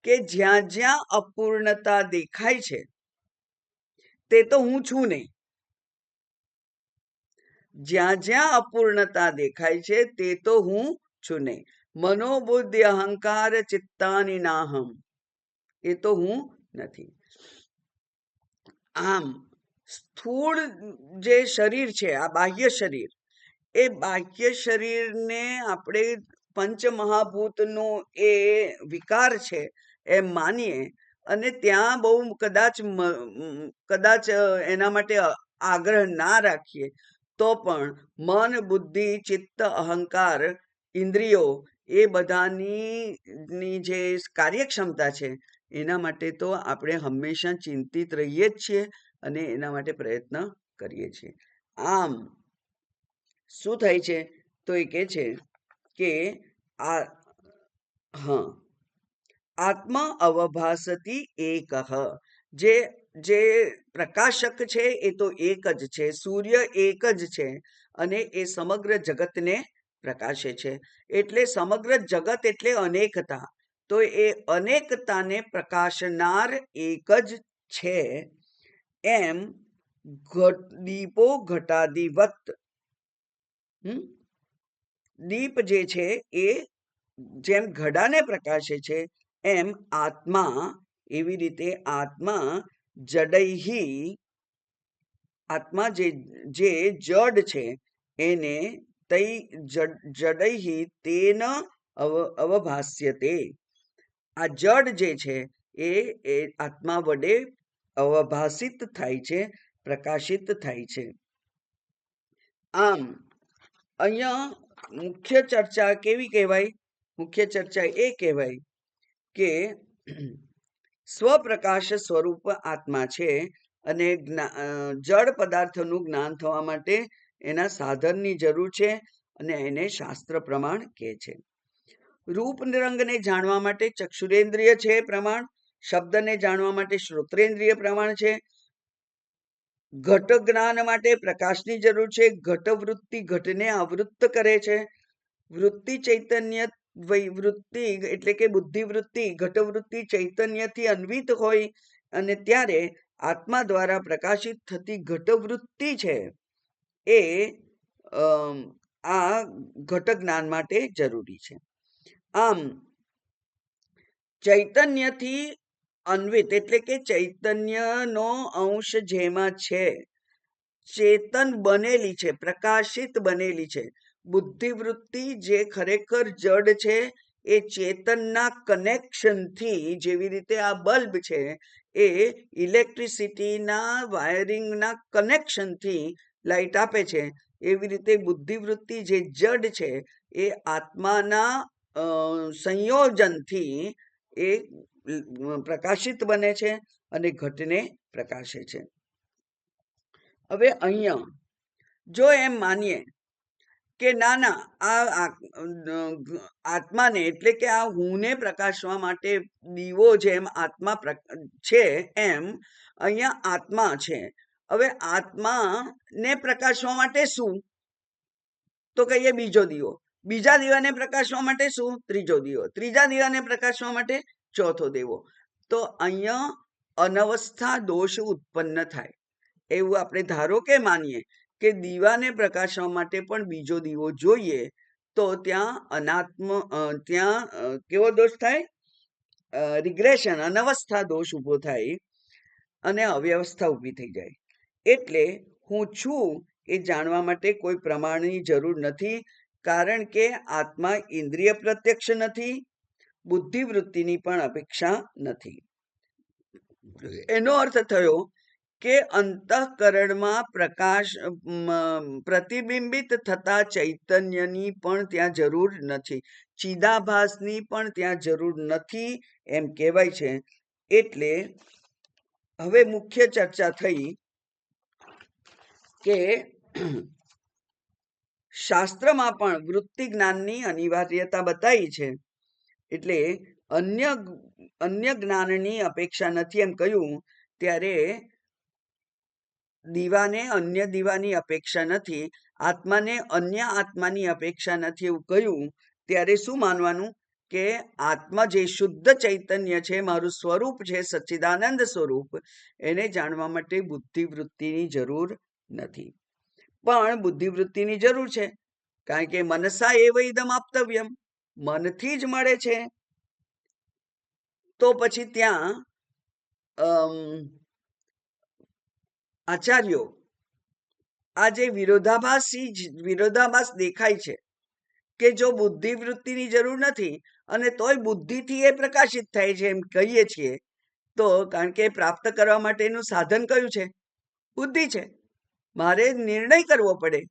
કે જ્યાં જ્યાં અપૂર્ણતા દેખાય છે તે તો હું છું નહીં. જ્યાં જ્યાં અપૂર્ણતા દેખાય છે તે તો હું છું નહીં. મનોબુદ્ધિ અહંકાર ચિત્તાની નાહમ, એ તો હું નથી. આમ સ્થૂળ જે શરીર છે, આ બાહ્ય શરીર, એ બાહ્ય શરીરને આપણે પંચમહાભૂતનો એ વિકાર છે એમ માનીએ અને ત્યાં બહુ કદાચ એના માટે આગ્રહ ના રાખીએ તો પણ મન, બુદ્ધિ, ચિત્ત, અહંકાર, ઇન્દ્રિયો, એ બધાની જે કાર્યક્ષમતા છે એના માટે તો આપણે હંમેશા ચિંતિત રહીએ જ છીએ અને એના માટે પ્રયત્ન કરીએ છીએ. આમ શું થાય છે? તો એ કહે છે કે આત્મ અવભાસતી એકઃ, જે પ્રકાશક છે એ તો એક જ છે, સૂર્ય એક જ છે અને એ સમગ્ર જગતને પ્રકાશે છે. એટલે સમગ્ર જગત એટલે અનેકતા. તો એ અનેકતાને પ્રકાશનાર એક જ છે. એમ દીપો ઘટાદિવત, દીપ જે છે એ જેમ ઘડાને પ્રકાશે છે, એમ આત્મા, એવી રીતે આત્મા જડૈહી, આત્મા જે જડ છે એને તૈ જડૈહી તેન અવભાસ્યતે. આ જડ જે છે એ આત્મા વડે અવભાસિત થાય છે, પ્રકાશિત થાય છે. આમ અહીંયા મુખ્ય ચર્ચા કેવી કહેવાય? મુખ્ય ચર્ચા એ કહેવાય કે સ્વપ્રકાશ સ્વરૂપ આત્મા છે અને જડ પદાર્થનું જ્ઞાન થવા માટે એના સાધનની જરૂર છે અને એને શાસ્ત્ર પ્રમાણ કહે છે. રૂપ રંગને જાણવા માટે ચક્ષુરેન્દ્રિય છે પ્રમાણ, શબ્દને જાણવા માટે શ્રોત્રેન્દ્રિય પ્રમાણ છે, ઘટ જ્ઞાન માટે પ્રકાશની જરૂર છે, ઘટ વૃત્તિ ઘટને આવૃત્ત કરે છે, વૃત્તિ ચૈતન્ય વૃત્તિ એટલે કે બુદ્ધિ વૃત્તિ, ઘટ વૃત્તિ ચૈતન્યથી અન્વિત હોય અને ત્યારે આત્મા દ્વારા પ્રકાશિત થતી ઘટ વૃત્તિ છે એ આ ઘટ જ્ઞાન માટે જરૂરી છે. આમ ચૈતન્યથી અન્વિત એટલે કે ચૈતન્યનો અંશ જેમાં છે, ચેતન બનેલી છે, પ્રકાશિત બનેલી છે. બુદ્ધિ વૃત્તિ જે ખરેખર જડ છે એ ચેતનના કનેક્શનથી, જેવી રીતે આ બલ્બ છે એ ઇલેક્ટ્રિસિટીના વાયરિંગના કનેક્શનથી લાઈટ આપે છે, એવી રીતે બુદ્ધિ વૃત્તિ જે જડ છે એ આત્માના સંયોજનથી એ પ્રકાશિત બને છે અને ઘટને પ્રકાશે છે. હવે અહીંયા જો એમ માનીએ કે ના આત્માને એટલે કે આ હુંને પ્રકાશવા માટે દીવો જેમ આત્મા છે એમ અહીંયા આત્મા છે. હવે આત્માને પ્રકાશવા માટે શું? તો કહીએ બીજો દીવો. બીજા દીવાને પ્રકાશવા માટે શું? ત્રીજો દીવો. ત્રીજા દીવાને પ્રકાશવા માટે ચોથો દીવો. તો અહીંયા અનવસ્થા દોષ ઉત્પન્ન થાય એવું આપણે ધારો કે માનીએ કે દીવાને પ્રકાશવા માટે પણ બીજો દીવો જોઈએ, તો ત્યાં કેવો દોષ થાય? રિગ્રેશન, અનવસ્થા દોષ ઊભો થાય અને અવ્યવસ્થા ઊભી થઈ જાય. એટલે હું છું એ જાણવા માટે કોઈ પ્રમાણની જરૂર નથી, કારણ કે આત્મા ઇન્દ્રિય પ્રત્યક્ષ નથી, બુદ્ધિવૃત્તિની પણ અપેક્ષા નથી. એનો અર્થ થયો કે અંતઃકરણમાં પ્રકાશ પ્રતિબિંબિત થતા ચૈતન્યની પણ ત્યાં જરૂર નથી, ચિદાભાસની પણ ત્યાં જરૂર નથી એમ કહેવાય છે. એટલે હવે મુખ્ય ચર્ચા થઈ કે શાસ્ત્રમાં પણ વૃત્તિ જ્ઞાનની અનિવાર્યતા બતાવી છે. એટલે અન્ય જ્ઞાનની અપેક્ષા નથી એમ કહ્યું ત્યારે દીવાને અન્ય દીવાની અપેક્ષા નથી, આત્માને અન્ય આત્માની અપેક્ષા નથી એવું કહ્યું ત્યારે શું માનવાનું? કે આત્મા જે શુદ્ધ ચૈતન્ય છે, મારું સ્વરૂપ છે, સચ્ચિદાનંદ સ્વરૂપ, એને જાણવા માટે બુદ્ધિવૃત્તિની જરૂર નથી. પણ બુદ્ધિવૃત્તિની જરૂર છે, કારણ કે મનસા એવ ઇદમ આપ્તવ્યમ, મનથી જ મળે છે. તો પછી ત્યાં આચાર્યો આ જે વિરોધાભાસ દેખાય છે કે જો બુદ્ધિવૃત્તિની જરૂર નથી અને તોય બુદ્ધિથી એ પ્રકાશિત થાય છે એમ કહીએ છીએ, તો કારણ કે પ્રાપ્ત કરવા માટેનું સાધન કયું છે? બુદ્ધિ છે. મારે નિર્ણય કરવો પડે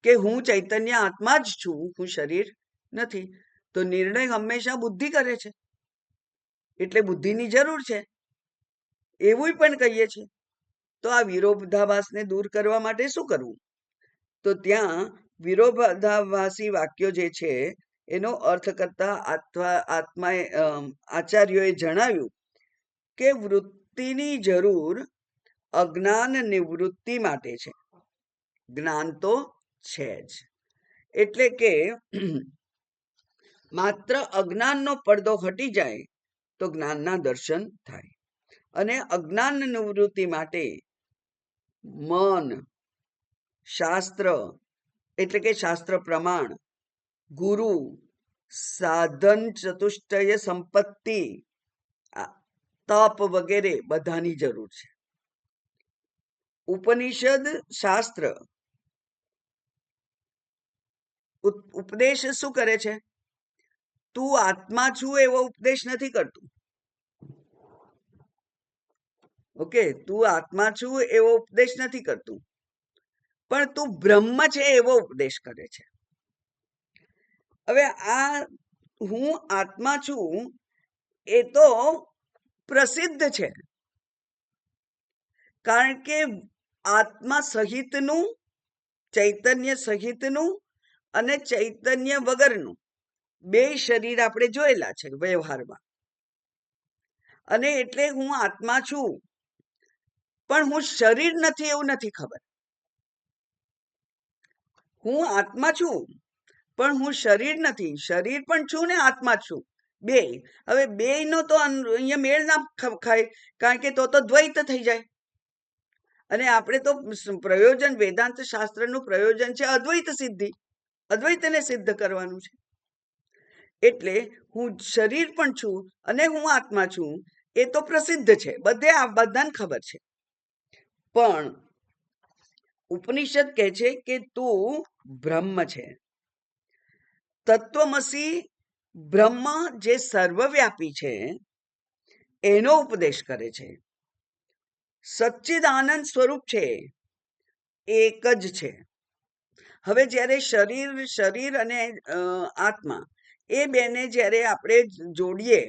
કે હું ચૈતન્ય આત્મા જ છું, હું શરીર નથી. તો નિર્ણય હંમેશા બુદ્ધિ કરે છે, એટલે બુદ્ધિની જરૂર છે એવું પણ કહીએ છીએ. તો આ વિરોધાભાસને દૂર કરવા માટે શું કરવું? તો ત્યાં વિરોધાભાસી વાક્યો જે છે એનો અર્થ કરતા આચાર્યોએ જણાવ્યું કે વૃત્તિની જરૂર અજ્ઞાન નિવૃત્તિ માટે છે. જ્ઞાન તો છે જ, એટલે કે માત્ર અજ્ઞાનનો પડદો હટી જાય તો જ્ઞાનના દર્શન થાય. અને અજ્ઞાન નિવૃત્તિ માટે મન, શાસ્ત્ર એટલે કે શાસ્ત્ર પ્રમાણ, ગુરુ, સાધન ચતુષ્ટય સંપત્તિ, તપ વગેરે બધાની જરૂર છે. ઉપનિષદ શાસ્ત્ર ઉપદેશ શું કરે છે? તું આત્મા છું એવો ઉપદેશ નથી કરતું. ઓકે, તું આત્મા છું એવો ઉપદેશ નથી કરતું, પણ તું બ્રહ્મ છે એવો ઉપદેશ કરે છે. હવે આ હું આત્મા છું એ તો પ્રસિદ્ધ છે, કારણ કે આત્મા સહિતનું, ચૈતન્ય સહિતનું અને ચૈતન્ય વગરનું બે શરીર આપણે જોયેલા છે વ્યવહારમાં. અને એટલે હું આત્મા છું પણ હું શરીર નથી એવું નથી ખબર. હું આત્મા છું પણ હું શરીર નથી, શરીર પણ છું ને આત્મા છું, બે. હવે બે નો તો અહીંયા મેળ ના ખાય, કારણ કે તો દ્વૈત થઈ જાય. અને આપણે તો પ્રયોજન, વેદાંત શાસ્ત્રનું પ્રયોજન છે અદ્વૈત સિદ્ધિ, અદ્વૈતને સિદ્ધ કરવાનું છે. એટલે હું શરીર પણ છું અને હું આત્મા છું એ તો પ્રસિદ્ધ છે, બધાને ખબર છે. પણ ઉપનિષદ કહે છે કે તું બ્રહ્મ છે. તત્વમસી બ્રહ્મ જે સર્વવ્યાપી છે એનો ઉપદેશ કરે છે. સચ્ચિદાનંદ સ્વરૂપ છે, એક જ છે. હવે જ્યારે શરીર અને આત્મા એ બેને જ્યારે આપણે જોડીએ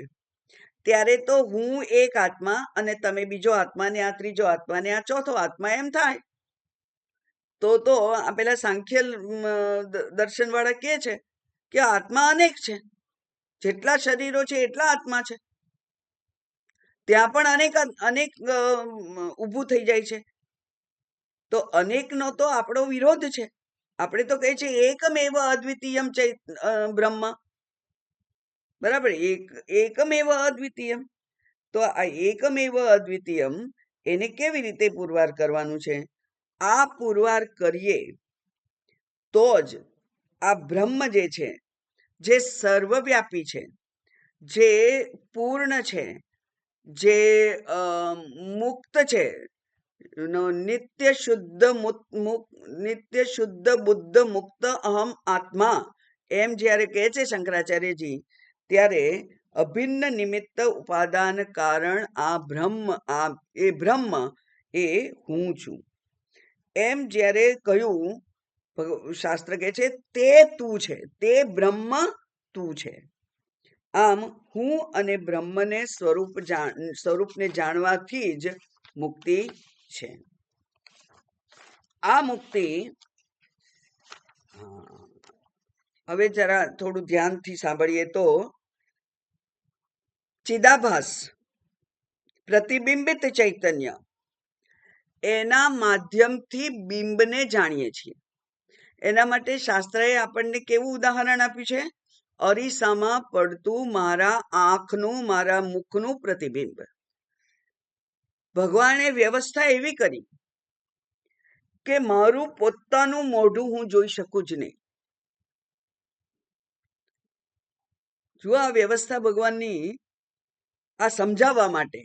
ત્યારે તો હું એક આત્મા અને તમે બીજો આત્મા ને આ ત્રીજો આત્મા ને આ ચોથો આત્મા એમ થાય. તો આ પેલા સાંખ્ય દર્શન વાળા કહે છે કે આત્મા અનેક છે, જેટલા શરીરો છે એટલા આત્મા છે. ત્યાં પણ અનેક અનેક ઊભું થઈ જાય છે. તો અનેકનો તો આપણો વિરોધ છે. આપણે તો કહે છે એકમેવ અદ્વિતીયમ બ્રહ્મ, બરાબર, એકમેવ અદ્વિતીયમ. તો આ એકમેવ અદ્વિતીયમ એને કેવી રીતે પુરવાર કરવાનું છે? આ પુરવાર કરીએ તો જ આ બ્રહ્મ જે છે, જે સર્વવ્યાપી છે, જે પૂર્ણ છે, જે મુક્ત છે, નિત્ય શુદ્ધ બુદ્ધ મુક્ત અહમ આત્મા, એમ જ્યારે કહે છે શંકરાચાર્યજી, ત્યારે અભિન્ન નિમિત્ત ઉપાદાન કારણ આ બ્રહ્મ એ હું છું એમ જ્યારે કહ્યું, શાસ્ત્ર કહે છે તે તું છે, તે બ્રહ્મ તું છે. આમ હું અને બ્રહ્મને સ્વરૂપને જાણવાથી જ મુક્તિ છે. આ મુક્તિ હવે જરા થોડું ધ્યાનથી સાંભળીએ તો, ચિદાભાસ પ્રતિબિંબિત ચૈતન્ય, એના માધ્યમથી બિંબને જાણીએ છીએ. એના માટે શાસ્ત્રએ આપણને કેવું ઉદાહરણ આપ્યું છે? અરીસામાં પડતું મારા આંખનું, મારા મુખનું પ્રતિબિંબ. ભગવાને વ્યવસ્થા એવી કરી કે મારું પોતાનું મોઢું હું જોઈ શકું જ નહીં. જો આ વ્યવસ્થા ભગવાનની આ સમજાવવા માટે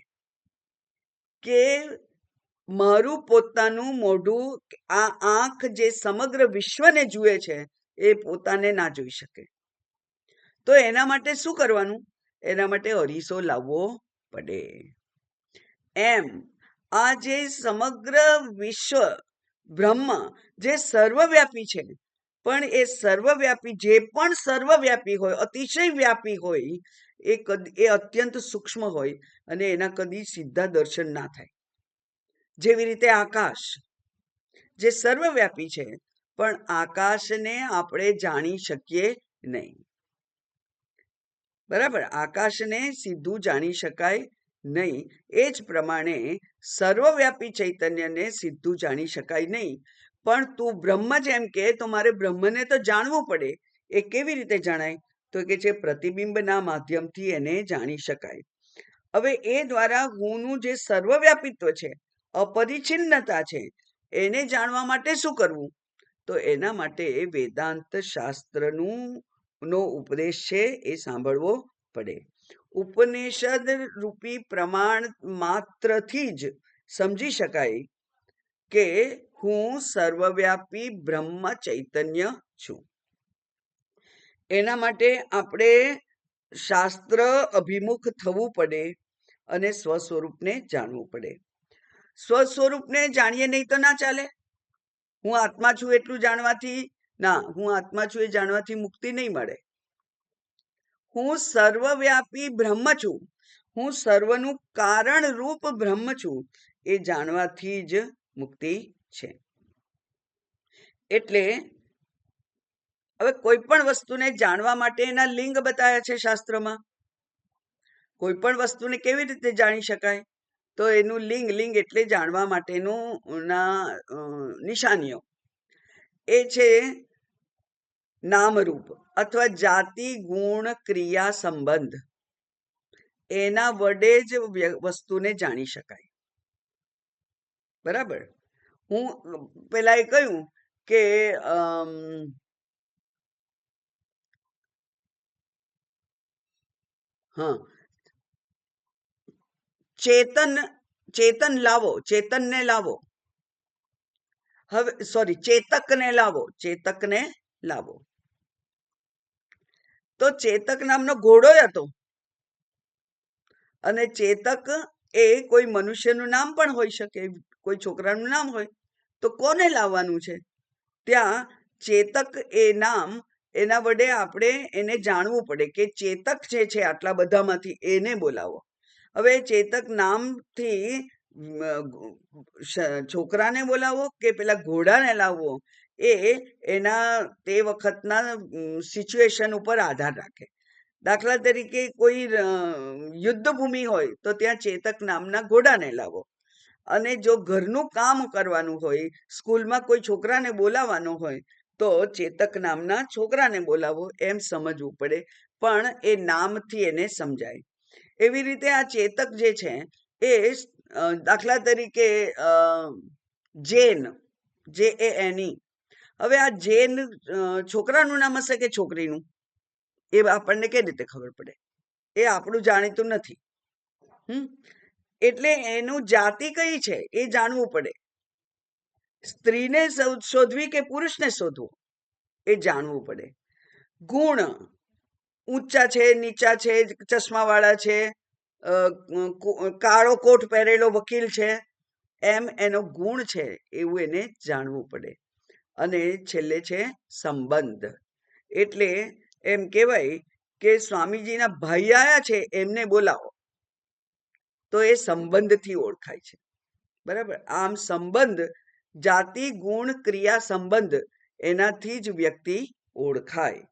કે મારું પોતાનું મોઢું, આ આંખ જે સમગ્ર વિશ્વને જુએ છે એ પોતાને ના જોઈ શકે. તો એના માટે શું કરવાનું? એના માટે અરીસો લાવવો પડે. એમ આ જે સમગ્ર વિશ્વ બ્રહ્મ જે સર્વવ્યાપી છે, પણ એ સર્વવ્યાપી, જે પણ સર્વવ્યાપી હોય, અતિશય વ્યાપી હોય, એ અત્યંત સૂક્ષ્મ હોય અને એના કદી સીધા દર્શન ના થાય. જેવી રીતે આકાશ જે સર્વવ્યાપી છે, પણ આકાશને આપણે જાણી શકીએ નહીં. બરાબર, આકાશને સીધું જાણી શકાય નહીં. એ જ પ્રમાણે સર્વવ્યાપી ચૈતન્યને સીધું જાણી શકાય નહીં. પણ તું બ્રહ્મ જેમ કે, તો મારે બ્રહ્મને તો જાણવું પડે. એ કેવી રીતે જણાય? તો કે છે પ્રતિબિંબના માધ્યમથી એને જાણી શકાય. હવે એ દ્વારા હુંનું જે સર્વવ્યાપિત્વ છે, અપરિછિન્નતા છે, એને જાણવા માટે શું કરવું? તો એના માટે વેદાંત શાસ્ત્રનું નો ઉપદેશ છે એ સાંભળવો પડે. ઉપનિષદ રૂપી પ્રમાણ માત્રથી જ સમજી શકાય કે હું સર્વવ્યાપી બ્રહ્મ ચૈતન્ય છું. એના માટે આપણે શાસ્ત્ર અભિમુખ થવું પડે અને સ્વસ્વરૂપને જાણવું પડે. સ્વસ્વરૂપને જાણીએ નહીં તો ના ચાલે. હું આત્મા છું એટલું જાણવાથી ના, હું આત્મા છું એ જાણવાથી મુક્તિ નહીં મળે. હું સર્વવ્યાપી બ્રહ્મ છું, હું સર્વનું કારણ રૂપ બ્રહ્મ છું, એ જાણવાથી જ મુક્તિ છે. એટલે હવે કોઈ પણ વસ્તુને જાણવા માટે એના લિંગ બતાવ્યા છે શાસ્ત્રમાં. કોઈ પણ વસ્તુને કેવી રીતે જાણી શકાય? તો એનું લિંગ એટલે જાણવા માટેનું નિશાનીઓ એ છે નામરૂપ અથવા જાતિ ગુણ ક્રિયા સંબંધ. એના વડે જ વસ્તુને જાણી શકાય. બરાબર. હું પેલા એ કહ્યું કે ચેતન લાવો, ચેતનને લાવો. હવે સોરી, ચેતકને લાવો. તો ચેતક નામનો ઘોડો હતો, અને ચેતક એ કોઈ મનુષ્યનું નામ પણ હોઈ શકે, કોઈ છોકરાનું નામ હોય. તો કોને લાવવાનું છે? ત્યાં ચેતક એ નામ, એના વડે આપણે એને જાણવું પડે કે ચેતક જે છે આટલા બધામાંથી એને બોલાવો. હવે ચેતક નામથી છોકરાને બોલાવવો કે પેલા ઘોડાને લાવવો એ એના તે વખતના સિચ્યુએશન ઉપર આધાર રાખે. દાખલા તરીકે કોઈ યુદ્ધ ભૂમિ હોય તો ત્યાં ચેતક નામના ઘોડાને લાવો, અને જો ઘરનું કામ કરવાનું હોય, સ્કૂલમાં કોઈ છોકરાને બોલાવવાનો હોય તો ચેતક નામના છોકરાને બોલાવો, એમ સમજવું પડે. પણ એ નામથી એને સમજાય. એવી રીતે આ ચેતક જે છે એ દાખલા તરીકે જેન, JANE. હવે આ જેન છોકરાનું નામ હશે કે છોકરીનું, એ આપણને કેવી રીતે ખબર પડે? એ આપણું જાણીતું નથી. એટલે એનું જાતિ કઈ છે એ જાણવું પડે. સ્ત્રીને શોધવી કે પુરુષને શોધવો એ જાણવું પડે. ગુણ, ઊંચા છે, નીચા છે, ચશ્માવાળા છે, કાળો કોટ પહેરેલો વકીલ છે, એમ એનો ગુણ છે એવું એને જાણવું પડે. અને છેલ્લે છે સંબંધ. એટલે એમ કહેવાય કે સ્વામીજીના ભાઈ આયા છે એમને બોલાવો, તો એ સંબંધથી ઓળખાય છે. બરાબર. આમ સંબંધ, જાતિ, ગુણ, ક્રિયા, સંબંધ, એનાથી જ વ્યક્તિ ઓળખાય.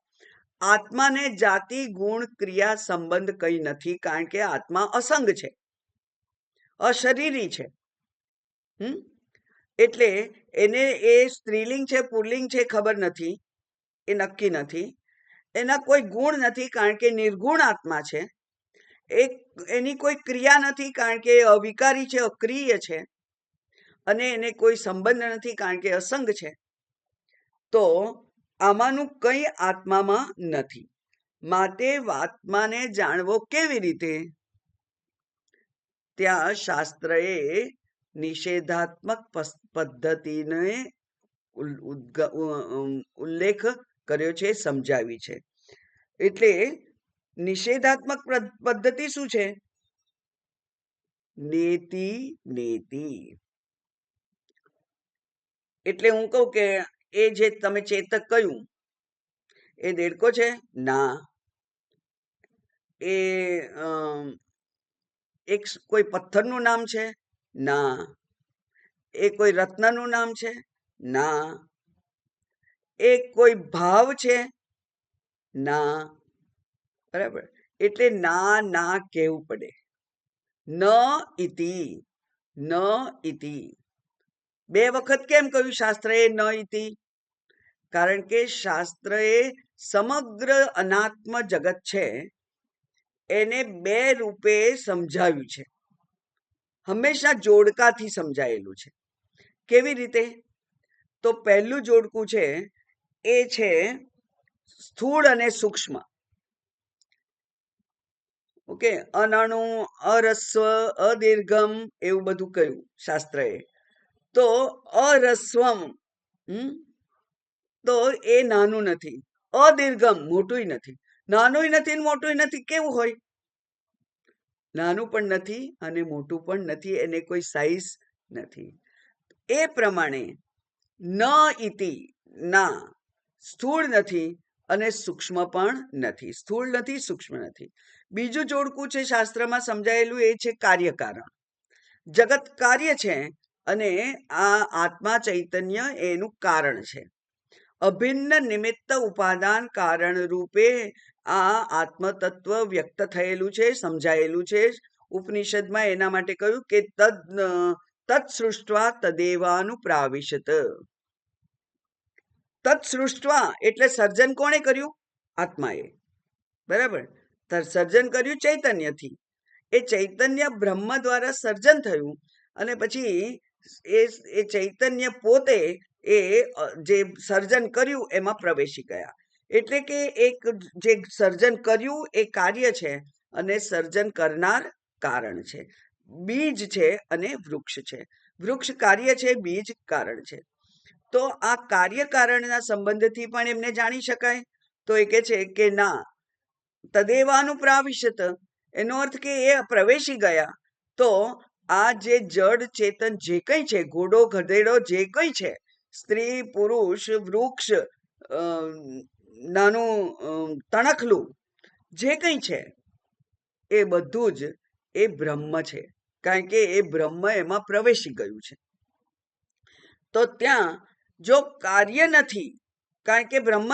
આત્માને જાતિ, ગુણ, ક્રિયા, સંબંધ કઈ નથી, કારણ કે આત્મા અસંગ છે, અશરીરી છે. એટલે એને એ સ્ત્રીલિંગ છે પુલ્લિંગ છે ખબર નથી, એ નક્કી નથી. એના કોઈ ગુણ નથી કારણ કે નિર્ગુણ આત્મા છે. એની કોઈ ક્રિયા નથી કારણ કે અવિકારી છે, અક્રિય છે. અને એને કોઈ સંબંધ નથી કારણ કે અસંગ છે. તો આમાંનું કંઈ આત્મામાં નથી. માટે આત્માને જાણવો કેવી રીતે? ત્યાં શાસ્ત્રએ નિષેધાત્મક પદ્ધતિને ઉલ્લેખ કર્યો છે, સમજાવી છે. એટલે નિષેધાત્મક પદ્ધતિ શું છે? નેતિ નેતિ. એટલે હું કહું કે એ જે તમે ચેતક કહ્યું એ દેડકો છે? ના. એ એક કોઈ પથ્થરનું નામ છે? ના. એ કોઈ રત્નનું નામ છે? ના. એ કોઈ ભાવ છે? ના. બરાબર. એટલે ના ના કહેવું પડે. ન ઇતિ, ન ઇતિ. બે વખત કેમ કહ્યું શાસ્ત્રએ ન ઇતિ? કારણ કે શાસ્ત્રએ સમગ્ર અનાત્મ જગત છે એને બે રૂપે સમજાવ્યું છે. હંમેશા જોડકાથી સમજાયેલું છે. કેવી રીતે? તો પહેલું જોડકું છે એ છે સ્થૂળ અને સૂક્ષ્મ. ઓકે, અનણુ, અરસ્વ, અદીર્ઘમ, એવું બધું કહ્યું શાસ્ત્રએ. તો અરસ્વમ, તો એ નાનું નથી. અદીર્ઘમ, મોટું નથી. નાનું નથી મોટું નથી, કેવું હોય? નાનું પણ નથી અને મોટું પણ નથી, એને કોઈ સાઈઝ નથી. એ પ્રમાણે ન ઇતિ, ના, સ્થૂળ નથી અને સૂક્ષ્મ પણ નથી. સ્થૂળ નથી, સૂક્ષ્મ નથી. બીજું જોડકું છે શાસ્ત્રમાં સમજાયેલું, એ છે કાર્યકારણ. જગત કાર્ય છે અને આ આત્મા ચૈતન્ય એનું કારણ છે. અભિન્ન નિમિત્ત ઉપાદાન કારણ રૂપે આ આત્મતત્વ વ્યક્ત થયેલું છે, સમજાયેલું છે. ઉપનિષદમાં એના માટે કહ્યું કે તત્સૃષ્ટવા તદેવાનુપ્રાવિશત. તત્સૃષ્ટવા એટલે સર્જન કોણે કર્યું? આત્માએ. બરાબર. સર્જન કર્યું ચૈતન્યથી. એ ચૈતન્ય બ્રહ્મ દ્વારા સર્જન થયું અને પછી એ ચૈતન્ય પોતે એ જે સર્જન કર્યું એમાં પ્રવેશી ગયા. એટલે કે એક જે સર્જન કર્યું એ કાર્ય છે અને સર્જન કરનાર કારણ છે. બીજ છે અને વૃક્ષ છે. વૃક્ષ કાર્ય છે, બીજ કારણ છે. તો આ કાર્ય કારણના સંબંધથી પણ એમને જાણી શકાય. તો એ કે છે કે ના, તદેવાનુપ્રાવિશત, એનો અર્થ કે એ પ્રવેશી ગયા. તો આ જે જડ ચેતન જે કંઈ છે, ઘોડો, ગધેડો, જે કંઈ છે, સ્ત્રી, પુરુષ, વૃક્ષ, નાનું તણખલું, જે કંઈ છે એ બધું જ એ બ્રહ્મ છે. કારણ કે એ બ્રહ્મ એમાં પ્રવેશી ગયું છે. તો ત્યાં જો કાર્ય નથી, કારણ કે બ્રહ્મ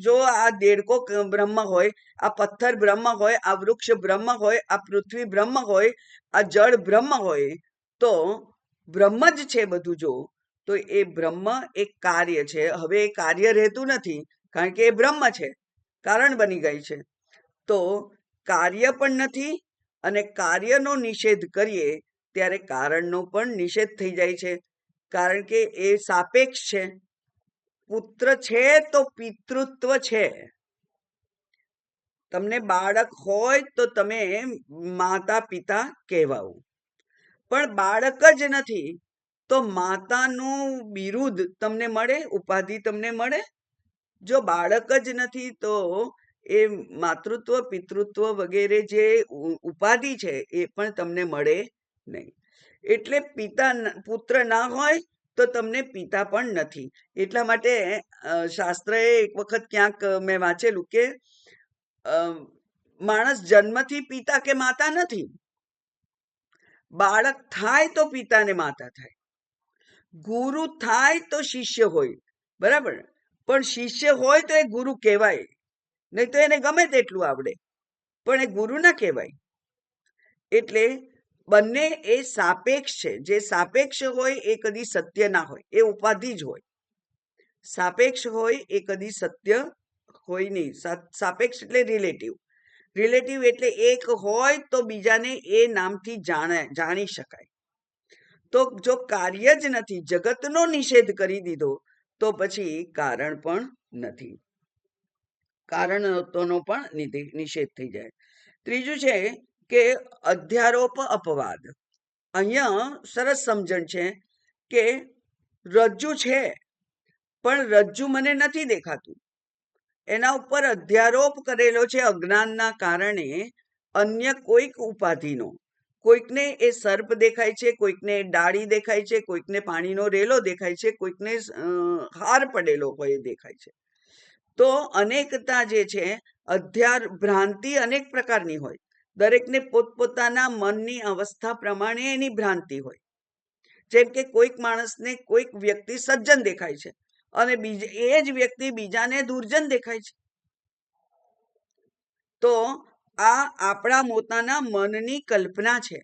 જો આ દેડકો બ્રહ્મ હોય, આ પથ્થર બ્રહ્મ હોય, આ વૃક્ષ બ્રહ્મ હોય, આ પૃથ્વી બ્રહ્મ હોય, આ જળ બ્રહ્મ હોય, તો બ્રહ્મ જ છે બધું. જો તો એ બ્રહ્મ એક કાર્ય છે. હવે એ કાર્ય રહેતું નથી, કારણ કે એ બ્રહ્મ છે, કારણ બની ગઈ છે. તો કાર્ય પણ નથી, અને કાર્યનો નિષેધ કરીએ ત્યારે કારણનો પણ નિષેધ થઈ જાય છે, કારણ કે એ સાપેક્ષ છે. પુત્ર છે તો પિતૃત્વ છે. તમને બાળક હોય તો તમે માતા પિતા કહેવાઓ, પણ બાળક જ નથી તો માતાનું બિરુદ તમને મળે, ઉપાધિ તમને મળે. જો બાળક જ નથી તો એ માતૃત્વ પિતૃત્વ વગેરે જે ઉપાધિ છે એ પણ તમને મળે નહીં. એટલે પિતા પુત્ર ના હોય તો તમને પિતા પણ નથી. એટલા માટે શાસ્ત્રએ એક વખત ક્યાંક મેં વાંચેલું કે માણસ જન્મથી પિતા કે માતા નથી. બાળક થાય તો પિતા ને માતા થાય, ગુરુ થાય તો શિષ્ય હોય, બરાબર. પણ શિષ્ય હોય તો એ ગુરુ કહેવાય, નહીં તો એને ગમે તેટલું આવડે, પણ એ ગુરુ ના કહેવાય. એટલે બંને એ સાપેક્ષ છે. જે સાપેક્ષ હોય એ કદી સત્ય ના હોય, એ ઉપાધિ જ હોય. સાપેક્ષ હોય એ કદી સત્ય હોય નહીં. સાપેક્ષ એટલે રિલેટિવ. રિલેટિવ એટલે એક હોય તો બીજાને એ નામથી જાણી શકાય. તો જો કાર્ય જ નથી, જગતનો નિષેધ કરી દીધો, તો પછી કારણ પણ નથી, કારણોનો પણ નિષેધ થઈ જાય. ત્રીજું છે કે અધ્યારોપ અપવાદ. અહીંયા સરસ સમજણ છે કે રજ્જુ છે, પણ રજ્જુ મને નથી દેખાતું. એના ઉપર અધ્યારોપ કરેલો છે અજ્ઞાનના કારણે અન્ય કોઈક ઉપાધિનો. કોઈકને એ સર્પ દેખાય છે, કોઈકને ડાળી દેખાય છે, કોઈકને પાણીનો રેલો દેખાય છે, કોઈકને હાર પડેલો હોય દેખાય છે. તો અનેકતા જે છે, ભ્રાંતિ અનેક પ્રકારની હોય. દરેકને પોતપોતાના મનની અવસ્થા પ્રમાણે એની ભ્રાંતિ હોય. જેમ કે કોઈક માણસને કોઈક વ્યક્તિ સજ્જન દેખાય છે, અને એ જ વ્યક્તિ બીજાને દુર્જન દેખાય છે. તો આ આપણા પોતાના મનની કલ્પના છે.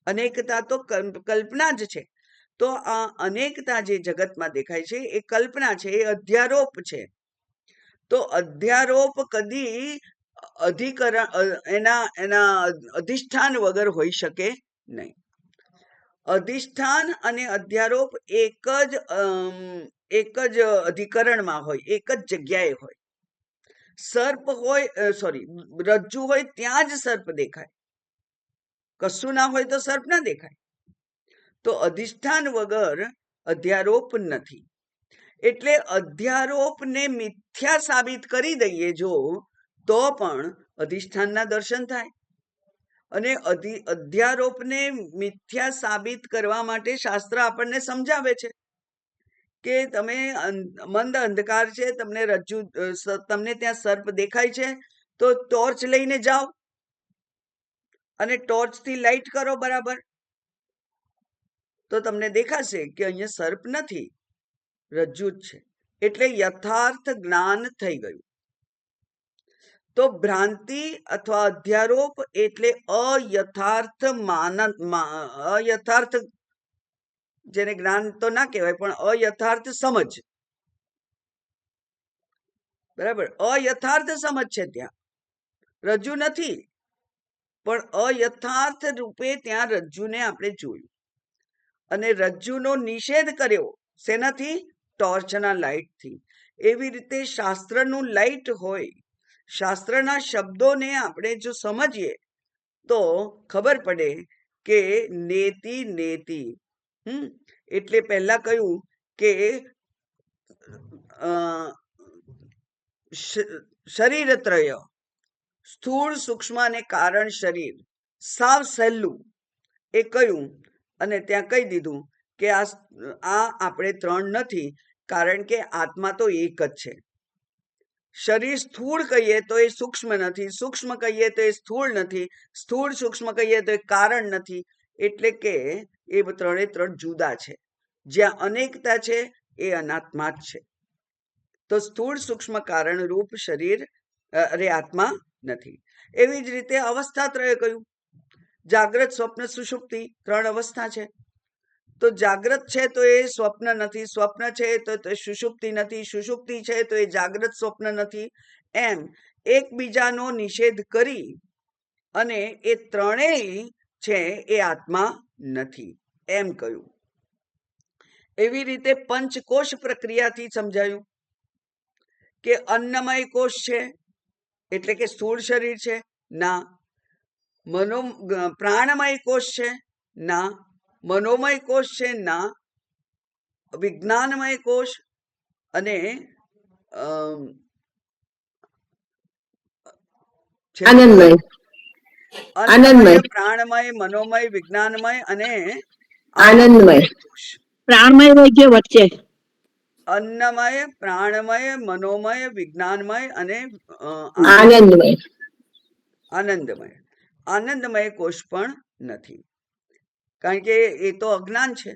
અનેકતા તો કલ્પના જ છે. તો આ અનેકતા જે જગતમાં દેખાય છે એ કલ્પના છે, એ અધ્યારોપ છે. તો અધ્યારોપ કદી એના અધિષ્ઠાન વગર હોઈ શકે નહીં. અધિષ્ઠાન અને અધ્યારોપ એક જ અધિકરણમાં હોય, એક જ જગ્યાએ હોય. સર્પ હોય, રજ્જુ હોય ત્યાં જ સર્પ દેખાય, કશું ના હોય તો સર્પ ના દેખાય. તો અધિષ્ઠાન વગર અધ્યારોપ નથી. એટલે અધ્યારોપને મિથ્યા સાબિત કરી દઈએ જો, તો પણ અધિષ્ઠાનના દર્શન થાય. અને અધ્યારોપને મિથ્યા સાબિત કરવા માટે શાસ્ત્ર આપણને સમજાવે છે કે તમે મંદ અંધકાર છે, તમને ત્યાં સર્પ દેખાય છે, તો ટોર્ચ લઈને જાઓ અને ટોર્ચથી લાઈટ કરો બરાબર, તો તમને દેખાશે કે અહીંયા સર્પ નથી, રજ્જુ જ છે. એટલે યથાર્થ જ્ઞાન થઈ ગયું. તો ભ્રાંતિ અથવા અધ્યારોપ એટલે અયથાર્થ, જેને જ્ઞાન તો ના કહેવાય, પણ અયથાર્થ સમજ. બરાબર, અયથાર્થ સમજ છે. ત્યાં રજ્જુ નથી, પણ અયથાર્થ રૂપે ત્યાં રજ્જુને આપણે જોયું, અને રજ્જુનો નિષેધ કર્યો શેનાથી? ટોર્ચના લાઈટથી. એવી રીતે શાસ્ત્રનું લાઈટ હોય, શાસ્ત્રના શબ્દોને આપણે જો સમજીએ તો ખબર પડે કે નેતિ નેતિ. એટલે પહેલા કહ્યું કે શરીરત્રય, સ્થૂળ, સૂક્ષ્મ અને કારણ શરીર, સાવ સહેલું એ કહ્યું. અને ત્યાં કહી દીધું કે આ આપણે ત્રણ નથી, કારણ કે આત્મા તો એક જ છે. શરીર સ્થૂળ કહીએ તો એ સૂક્ષ્મ નથી, સૂક્ષ્મ કહીએ તો એ સ્થૂળ નથી, સ્થૂળ સૂક્ષ્મ કહીએ તો એ કારણ નથી. એટલે કે એ ત્રણે ત્રણ જુદા છે. જ્યાં અનેકતા છે એ અનાત્મા જ છે. તો સ્થૂળ સૂક્ષ્મ કારણ રૂપ શરીર અરે આત્મા નથી. એવી જ રીતે અવસ્થા ત્રયે કહ્યું, જાગ્રત સ્વપ્ન સુષુપ્તિ ત્રણ અવસ્થા છે. તો જાગ્રત છે તો એ સ્વપ્ન નથી, સ્વપ્ન છે તો સુષુપ્તિ નથી, સુષુપ્તિ છે તો એ જાગ્રત સ્વપ્ન નથી. એમ એકબીજાનો નિષેધ કરી અને એ ત્રણેય છે એ આત્મા નથી એમ કહ્યું. એવી રીતે પંચકોશ પ્રક્રિયાથી સમજાયું કે અન્નમય કોષ છે એટલે કે સ્થૂળ શરીર છે, ના. પ્રાણમય કોષ છે, ના. મનોમય કોષ છે, ના. વિજ્ઞાનમય કોષ અને અન્નમય, પ્રાણમય, મનોમય, વિજ્ઞાનમય અને આનંદમય કોષ. પ્રાણમય વચ્ચે વચ્ચે અન્નમય, પ્રાણમય, મનોમય, વિજ્ઞાનમય અને આનંદમય. આનંદમય કોષ પણ નથી, કારણ કે એ તો અજ્ઞાન છે,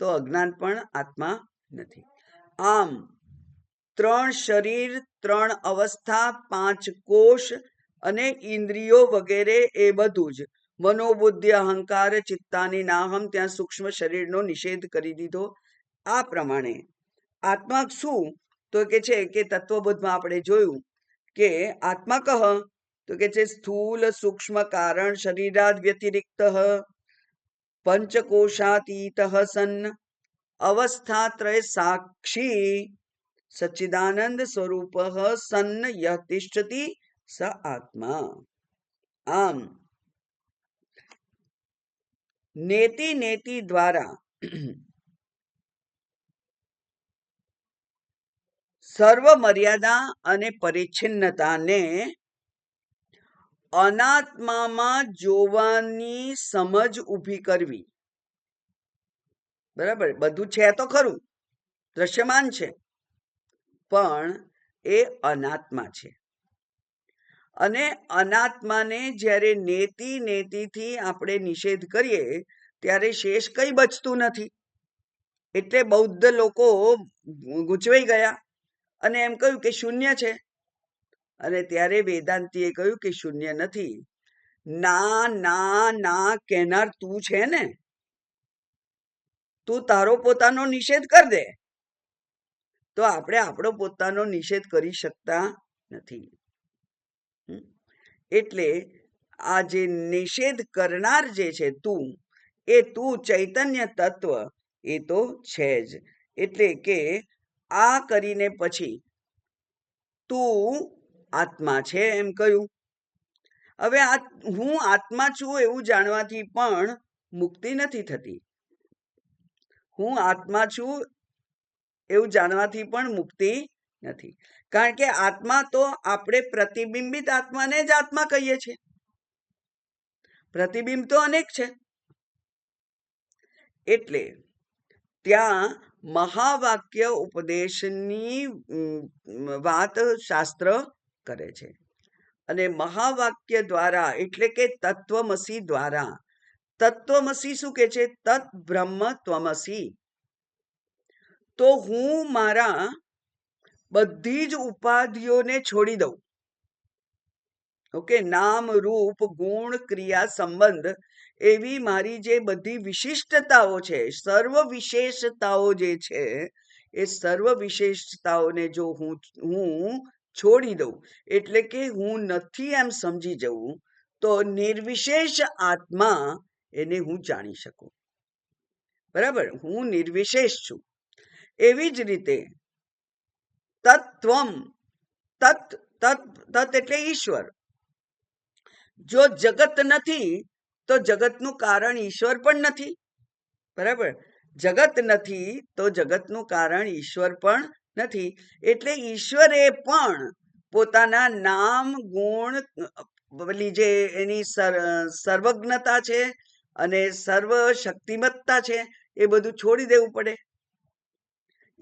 તો અજ્ઞાન પણ આત્મા નથી. આમ ત્રણ શરીર, ત્રણ અવસ્થા, પાંચ કોષ અને ઇન્દ્રિયો વગેરે એ બધું જ મનોબુદ્ધિ અહંકાર ચિત્તાની નાહમ, ત્યાં સૂક્ષ્મ શરીરનો નિષેધ કરી દીધો. આ પ્રમાણે આત્મા શું તો કે છે કે તત્વબોધમાં આપણે જોયું કે આત્મા કહ તો કે છે સ્થૂલ સૂક્ષ્મ કારણ શરીરાદ વ્યતિરિક્ત પંચકોશાતીત સન્ન અવસ્થાત્રય સાક્ષી સચ્ચિદાનંદ સ્વરૂપ સન્ન યહ તિષ્ઠતિ સ આત્મા. આમ નેતિ નેતિ દ્વારા સર્વ મર્યાદા અને પરિચ્છિન્નતાને અનાત્મામાં જોવાની સમજ ઊભી કરવી. બરાબર, બધું છે તો ખરું, દ્રશ્યમાન છે, પણ એ અનાત્મા છે. અને અનાત્માને જ્યારે નેતિ નેતિથી આપણે નિષેધ કરીએ ત્યારે શેષ કઈ બચતું નથી. એટલે બૌદ્ધ લોકો ગૂંચવાઈ ગયા અને એમ કહ્યું કે શૂન્ય છે. અને ત્યારે વેદાંતીએ કહ્યું કે શૂન્ય નથી, ના ના ના કહેનાર તું છે ને, તું તારો પોતાનો નિષેધ કર દે. તો આપણે આપણો પોતાનો નિષેધ કરી શકતા નથી. એટલે આ જે નિષેધ કરનાર જે છે તું, એ તું ચૈતન્ય તત્વ એ તો છે જ. એટલે કે આ કરીને પછી તું આત્મા છે એમ કહ્યું. હવે હું આત્મા છું એવું જાણવાથી પણ મુક્તિ નથી થતી. હું આત્મા છું એવું જાણવાથી પણ મુક્તિ નથી, કારણ કે આત્મા તો આપણે પ્રતિબિંબિત આત્માને જ આત્મા કહીએ છીએ. પ્રતિબિંબ તો અનેક છે. એટલે ત્યાં મહાવાક્ય ઉપદેશની વાત શાસ્ત્ર કરે છે. અને મહાવાક્ય દ્વારા એટલે કે તત્વમસી દ્વારા, તત્વમસી શું કે છે? તત્ બ્રહ્મ ત્વમસી. તો હું મારા બધી જ ઉપાધિઓને છોડી દઉં. ઓકે, નામ રૂપ ગુણ ક્રિયા સંબંધ એવી મારી જે બધી વિશિષ્ટતાઓ છે, સર્વ વિશેષતાઓ જે છે, એ સર્વ વિશેષતાઓને જો હું છોડી દઉં, એટલે કે હું નથી એમ સમજી જવું, તો નિર્વિશેષ આત્મા એને હું જાણી શકું. બરાબર, હું નિર્વિશેષ છું. એવી જ રીતે તત્વમ, તત તત તત એટલે ઈશ્વર. જો જગત નથી તો જગતનું કારણ ઈશ્વર પણ નથી. બરાબર, જગત નથી તો જગતનું કારણ ઈશ્વર પણ નથી. એટલે ઈશ્વરે પણ પોતાના નામ ગુણ, પેલી જે એની સર્વજ્ઞતા છે અને સર્વ શક્તિમત્તા છે, એ બધું છોડી દેવું પડે.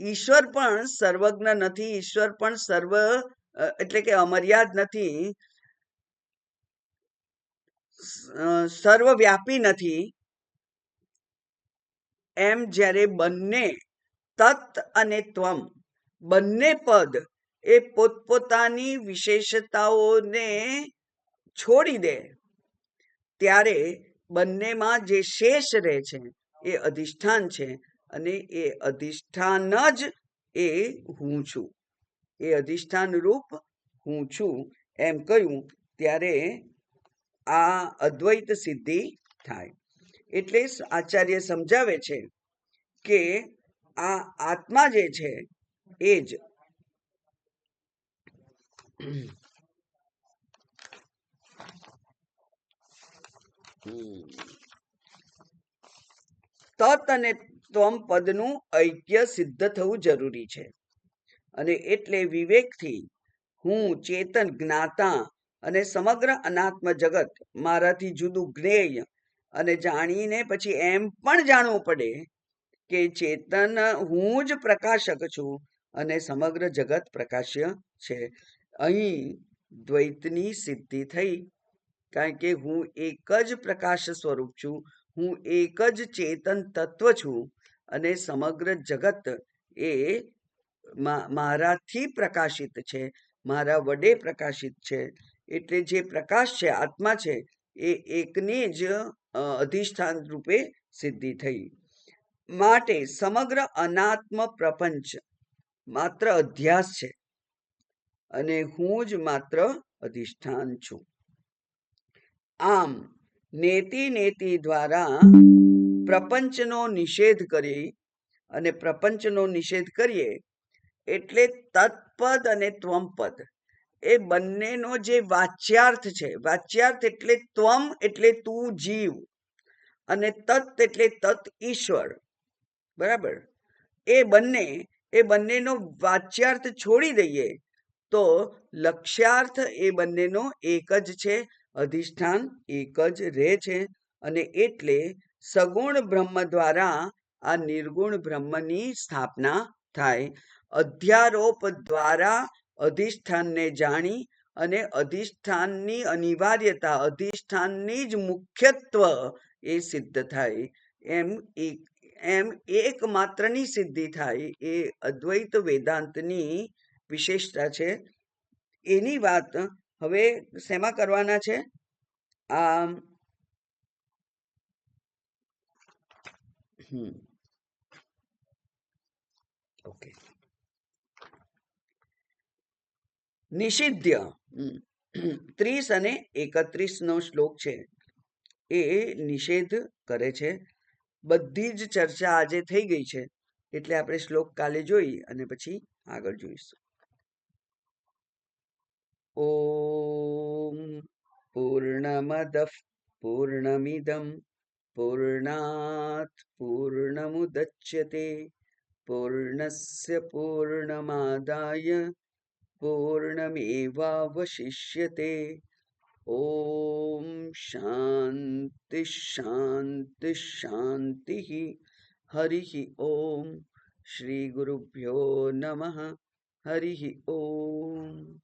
ઈશ્વર પણ સર્વજ્ઞ નથી, ઈશ્વર પણ સર્વ એટલે કે અમર્યાદ નથી, સર્વવ્યાપી નથી. એમ જ્યારે બંને તત અને ત્વમ બંને પદ એ પોતપોતાની વિશેષતાઓને છોડી દે ત્યારે બંનેમાં જે શેષ રહે છે એ અધિષ્ઠાન છે, અને એ અધિષ્ઠાન જ એ હું છું, એ અધિષ્ઠાન રૂપ હું છું એમ કહ્યું ત્યારે આ અદ્વૈત સિદ્ધિ થાય. એટલે આચાર્ય સમજાવે છે કે આ આત્મા જે છે એ જ તત અને ત્વમ પદનું ઐક્ય સિદ્ધ થવું જરૂરી છે. અને એટલે વિવેકથી હું ચેતન જ્ઞાતા અને સમગ્ર અનાત્મ જગત મારાથી જુદું જ્ઞેય અને જાણીને પછી એમ પણ જાણવું પડે કે ચેતન હું જ પ્રકાશક છું અને સમગ્ર જગત પ્રકાશ્ય છે. અહીં દ્વૈતની સિદ્ધિ થઈ, કારણ કે હું એક જ પ્રકાશ સ્વરૂપ છું, હું એક જ ચેતન તત્વ છું અને સમગ્ર જગત એ મારાથી પ્રકાશિત છે, મારા વડે પ્રકાશિત છે. એટલે જે પ્રકાશ છે, આત્મા છે, એ એકની જ અધિષ્ઠાન રૂપે સિદ્ધિ થઈ. માટે સમગ્ર અનાત્મ પ્રપંચ માત્ર અધ્યાસ છે અને હું જ માત્ર અધિષ્ઠાન છું. આમ નેતિ નેતિ દ્વારા પ્રપંચનો નિષેધ કરી, અને પ્રપંચનો નિષેધ કરીએ એટલે તત્પદ અને ત્વમપદ એ બંનેનો જે વાચ્યાર્થ છે, વાચ્યાર્થ એટલે ત્વમ એટલે તું જીવ, અને તત્ એટલે તત્ ઈશ્વર, બરાબર. એ બંનેનો વાચ્યાર્થ છોડી દઈએ તો લક્ષ્યાર્થ એ બંનેનો એક જ છે, અધિષ્ઠાન એક જ રહે છે. અને એટલે સગુણ બ્રહ્મ દ્વારા આ નિર્ગુણ બ્રહ્મની સ્થાપના થાય. અધ્યારોપ દ્વારા અધિષ્ઠાનને જાણી અને અધિષ્ઠાનની અનિવાર્યતા, અધિષ્ઠાનની જ મુખ્યત્વ એ સિદ્ધ થાય. એમ એકમાત્રની સિદ્ધિ થાય એ અદ્વૈત વેદાંતની વિશેષતા છે. એની વાત હવે શેમાં કરવાના છે? ઓકે, નિષિધ્ય 30 અને 31 નો શ્લોક છે, એ નિષેધ કરે છે. બધી જ ચર્ચા આજે થઈ ગઈ છે, એટલે આપણે શ્લોક કાલે જોઈ અને પછી આગળ જોઈશું. ઓમ પૂર્ણમદ પૂર્ણમિદમ પૂર્ણાત પૂર્ણમુદચ્યતે પૂર્ણસ્ય પૂર્ણમાદાય પૂર્ણમેવાવશિષ્યતે. ઓમ શાંતિ શાંતિ શાંતિ. હરિ ઓમ. શ્રી ગુરુભ્યો નમઃ. હરિ ઓમ.